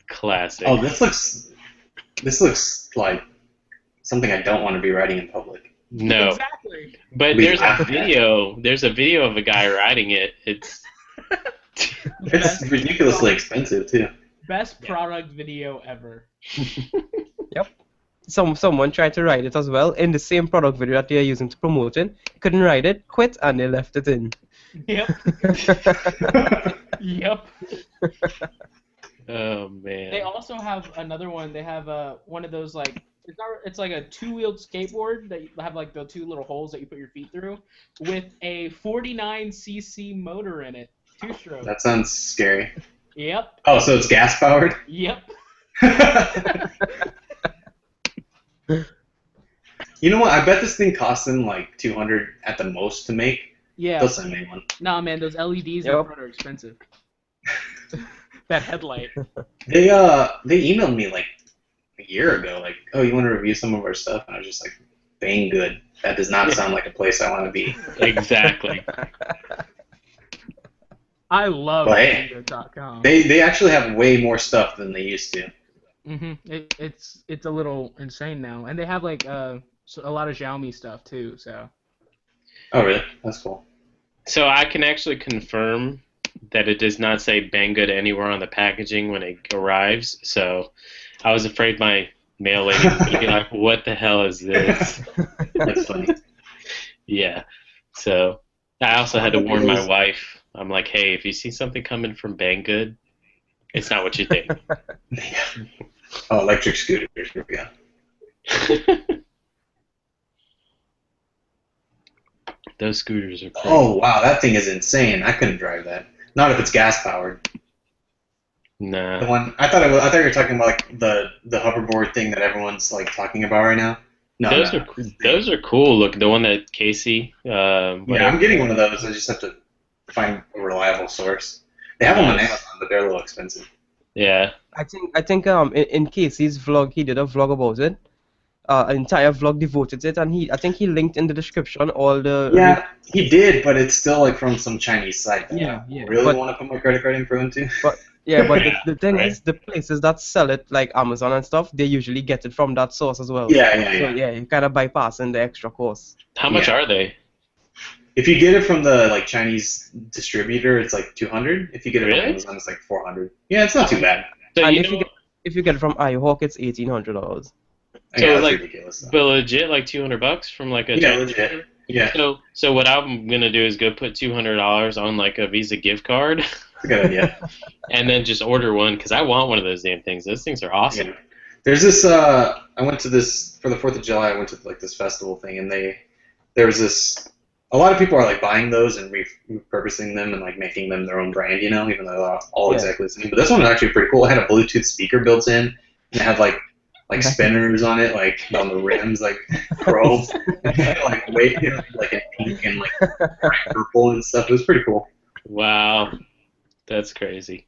[SPEAKER 1] Classic.
[SPEAKER 4] Oh, this looks like something I don't want to be writing in public.
[SPEAKER 1] No,
[SPEAKER 2] Exactly.
[SPEAKER 1] but
[SPEAKER 4] We
[SPEAKER 1] there's a
[SPEAKER 4] laugh at.
[SPEAKER 1] video. There's a video of a guy riding it. It's
[SPEAKER 4] It's ridiculously expensive too.
[SPEAKER 2] Best product video ever.
[SPEAKER 3] Someone tried to write it as well in the same product video that they're using to promote it. Couldn't write it, quit, and they left it in.
[SPEAKER 2] Yep. Yep.
[SPEAKER 1] oh man.
[SPEAKER 2] They also have another one. They have one of those like it's like a two-wheeled skateboard that you have like the two little holes that you put your feet through with a 49cc motor in it, two-stroke.
[SPEAKER 4] That sounds scary.
[SPEAKER 2] Yep.
[SPEAKER 4] Oh, so it's gas powered?
[SPEAKER 2] Yep.
[SPEAKER 4] You know what? I bet this thing costs them like $200 at the most to make.
[SPEAKER 2] Yeah.
[SPEAKER 4] They'll send me one.
[SPEAKER 2] Nah, man, those LEDs
[SPEAKER 3] Yep.
[SPEAKER 2] in front are expensive. That headlight.
[SPEAKER 4] They emailed me like a year ago, like, oh, you want to review some of our stuff? And I was just like, bang good. That does not sound like a place I want to be.
[SPEAKER 1] Exactly.
[SPEAKER 2] I love
[SPEAKER 4] Well, hey,
[SPEAKER 2] Bingo.com.
[SPEAKER 4] They actually have way more stuff than they used to.
[SPEAKER 2] It's a little insane now, and they have like a lot of Xiaomi stuff too. So.
[SPEAKER 4] Oh, really? That's cool.
[SPEAKER 1] So I can actually confirm that it does not say Banggood anywhere on the packaging when it arrives. So I was afraid my mail lady would be like, "What the hell is this?"
[SPEAKER 4] That's funny.
[SPEAKER 1] Yeah. So I also had to warn my wife. I'm like, "Hey, if you see something coming from Banggood, it's not what you think."
[SPEAKER 4] Oh, electric scooters. Here we go.
[SPEAKER 1] Those scooters are crazy.
[SPEAKER 4] Oh, wow, that thing is insane. I couldn't drive that. Not if it's gas powered.
[SPEAKER 1] Nah.
[SPEAKER 4] The one I thought you were talking about like the hoverboard thing that everyone's like talking about right now. No,
[SPEAKER 1] Those are cool. Look, the one that Casey.
[SPEAKER 4] Yeah, I'm getting one of those. I just have to find a reliable source. They have them on Amazon, but they're a little expensive.
[SPEAKER 1] Yeah.
[SPEAKER 3] I think in Casey's vlog he did a vlog about it. An entire vlog devoted to it, and I think he linked in the description all the
[SPEAKER 4] Yeah, he did, but it's still like from some Chinese site that I
[SPEAKER 3] yeah,
[SPEAKER 4] don't
[SPEAKER 3] yeah.
[SPEAKER 4] really
[SPEAKER 3] But
[SPEAKER 4] want to put my credit card info into.
[SPEAKER 3] but yeah, but
[SPEAKER 1] Yeah.
[SPEAKER 3] the thing
[SPEAKER 1] Right.
[SPEAKER 3] is, the places that sell it, like Amazon and stuff, they usually get it from that source as well.
[SPEAKER 4] Yeah, yeah,
[SPEAKER 3] So
[SPEAKER 4] yeah.
[SPEAKER 3] yeah, you kind of bypassing the extra cost.
[SPEAKER 1] How much
[SPEAKER 4] Yeah.
[SPEAKER 1] are they?
[SPEAKER 4] If you get it from the like Chinese distributor, it's like 200. If you get it from
[SPEAKER 1] Really?
[SPEAKER 4] Amazon, it's like 400. Yeah, it's not too bad.
[SPEAKER 1] So
[SPEAKER 3] And
[SPEAKER 1] you
[SPEAKER 3] if you
[SPEAKER 1] know,
[SPEAKER 3] get it from iHawk, it's $1,800.
[SPEAKER 1] So
[SPEAKER 4] Yeah, that's
[SPEAKER 1] like,
[SPEAKER 4] ridiculous. Though.
[SPEAKER 1] but legit like $200 from like a
[SPEAKER 4] Yeah,
[SPEAKER 1] Chinese
[SPEAKER 4] legit.
[SPEAKER 1] store?
[SPEAKER 4] Yeah,
[SPEAKER 1] So what I'm gonna do is go put $200 on like a Visa gift card,
[SPEAKER 4] it's a good idea.
[SPEAKER 1] and then just order one because I want one of those damn things. Those things are awesome.
[SPEAKER 4] Yeah. There's this. I went to this for the 4th of July. I went to like this festival thing, and there was this. A lot of people are like buying those and repurposing them and like making them their own brand, you know, even though they're all
[SPEAKER 3] Yeah.
[SPEAKER 4] exactly the same. But this one was actually pretty cool. It had a Bluetooth speaker built in, and it had like spinners on it, like on the rims, like chrome, like weight, you know, like in pink and like bright purple and stuff. It was pretty cool.
[SPEAKER 1] Wow, that's crazy.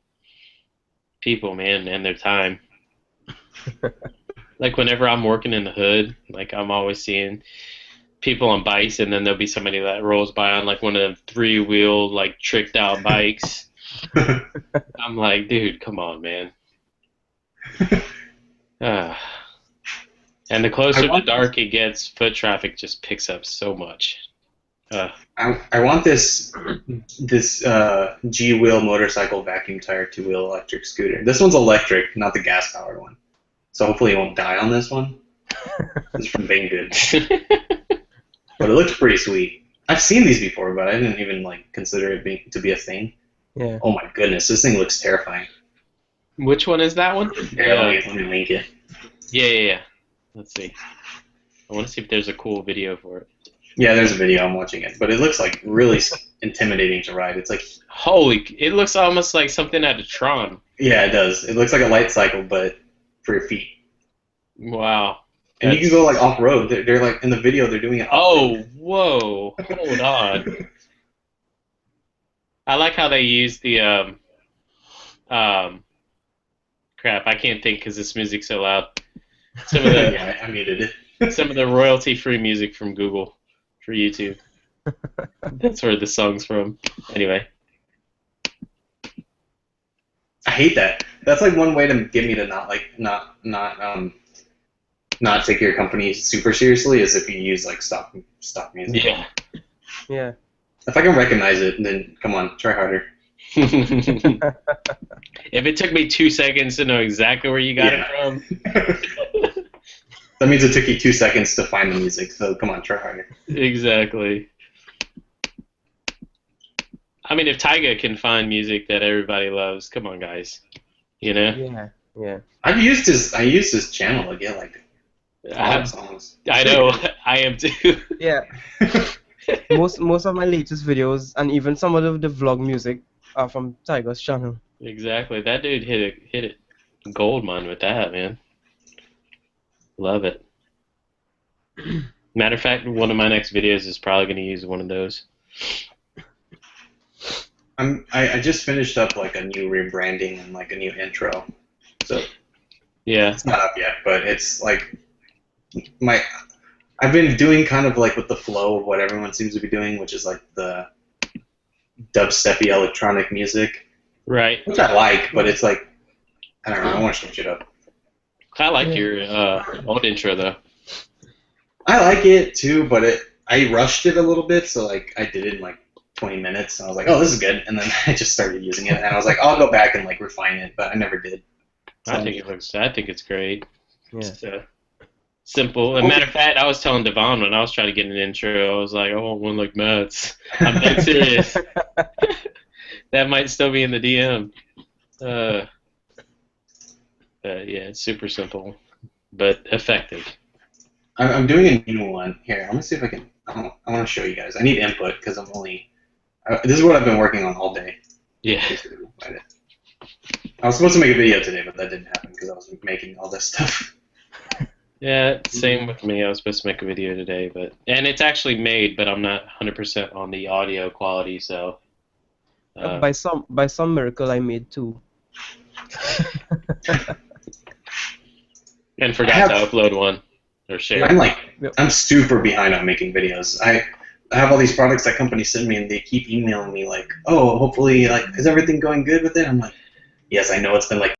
[SPEAKER 1] People, man, and their time. Like whenever I'm working in the hood, like I'm always seeing people on bikes, and then there'll be somebody that rolls by on like one of the 3-wheel like tricked out bikes. I'm like, dude, come on, man. Ah. And the closer to dark it gets, foot traffic just picks up so much.
[SPEAKER 4] I want this G-wheel motorcycle vacuum tire 2-wheel electric scooter. This one's electric, not the gas powered one. So hopefully it won't die on this one. It's from Banggood. But it looks pretty sweet. I've seen these before, but I didn't even like consider it to be a thing.
[SPEAKER 3] Yeah.
[SPEAKER 4] Oh my goodness, this thing looks terrifying.
[SPEAKER 1] Which one is that one?
[SPEAKER 4] Here, let me link it.
[SPEAKER 1] Yeah. Let's see. I want to see if there's a cool video for it.
[SPEAKER 4] Yeah, there's a video. I'm watching it, but it looks like really intimidating to ride. It's like
[SPEAKER 1] It looks almost like something out of Tron.
[SPEAKER 4] yeah, it does. It looks like a light cycle, but for your feet.
[SPEAKER 1] Wow.
[SPEAKER 4] And you can go like off road. They're like in the video. They're doing it.
[SPEAKER 1] Oh, whoa! Hold on. I like how they use the crap. I can't think because this music's so loud. Some of the
[SPEAKER 4] Yeah, I muted it.
[SPEAKER 1] some of the royalty-free music from Google for YouTube. That's where the song's from. Anyway.
[SPEAKER 4] I hate that. That's like one way to get me to not take your company super seriously is if you use like stock music.
[SPEAKER 1] Yeah.
[SPEAKER 3] Yeah.
[SPEAKER 4] If I can recognize it, then come on, try harder.
[SPEAKER 1] If it took me 2 seconds to know exactly where you got it from.
[SPEAKER 4] That means it took you 2 seconds to find the music, so come on, try harder.
[SPEAKER 1] Exactly. I mean, if Tyga can find music that everybody loves, come on, guys. You know?
[SPEAKER 3] Yeah. Yeah.
[SPEAKER 4] I used his channel to get like
[SPEAKER 1] I,
[SPEAKER 4] songs.
[SPEAKER 1] I know. I am too.
[SPEAKER 3] Yeah. most of my latest videos and even some of the vlog music are from Tiger's channel.
[SPEAKER 1] Exactly. That dude hit it gold mine with that, man. Love it. Matter of fact, one of my next videos is probably going to use one of those.
[SPEAKER 4] I just finished up like a new rebranding and like a new intro, so
[SPEAKER 1] Yeah.
[SPEAKER 4] it's not up yet, but it's like I've been doing kind of like with the flow of what everyone seems to be doing, which is like the dubsteppy electronic music,
[SPEAKER 1] Right.
[SPEAKER 4] which I like, but it's like I don't know, I want to switch it up.
[SPEAKER 1] I like your old intro though.
[SPEAKER 4] I like it too, but I rushed it a little bit, so like I did it in like 20 minutes, and I was like, oh, this is good, and then I just started using it, and I was like, I'll go back and like refine it, but I never did.
[SPEAKER 1] I think it's great.
[SPEAKER 3] Yeah.
[SPEAKER 1] Just, simple. As a matter of fact, I was telling Devon when I was trying to get an intro, I was like, I want one like Matt's. I'm dead serious. That might still be in the DM. Yeah, it's super simple, but effective.
[SPEAKER 4] I'm doing a new one here. I'm gonna see if I can. I want to show you guys. I need input because I'm only. This is what I've been working on all day.
[SPEAKER 1] Yeah.
[SPEAKER 4] I was supposed to make a video today, but that didn't happen because I was making all this stuff.
[SPEAKER 1] Yeah, same with me. I was supposed to make a video today, and it's actually made, but I'm not 100% on the audio quality, so.
[SPEAKER 3] By some miracle, I made two.
[SPEAKER 1] And forgot to upload one or share.
[SPEAKER 4] I'm super behind on making videos. I have all these products that companies send me, and they keep emailing me like, oh, hopefully, like, is everything going good with it? I'm like, yes, I know it's been like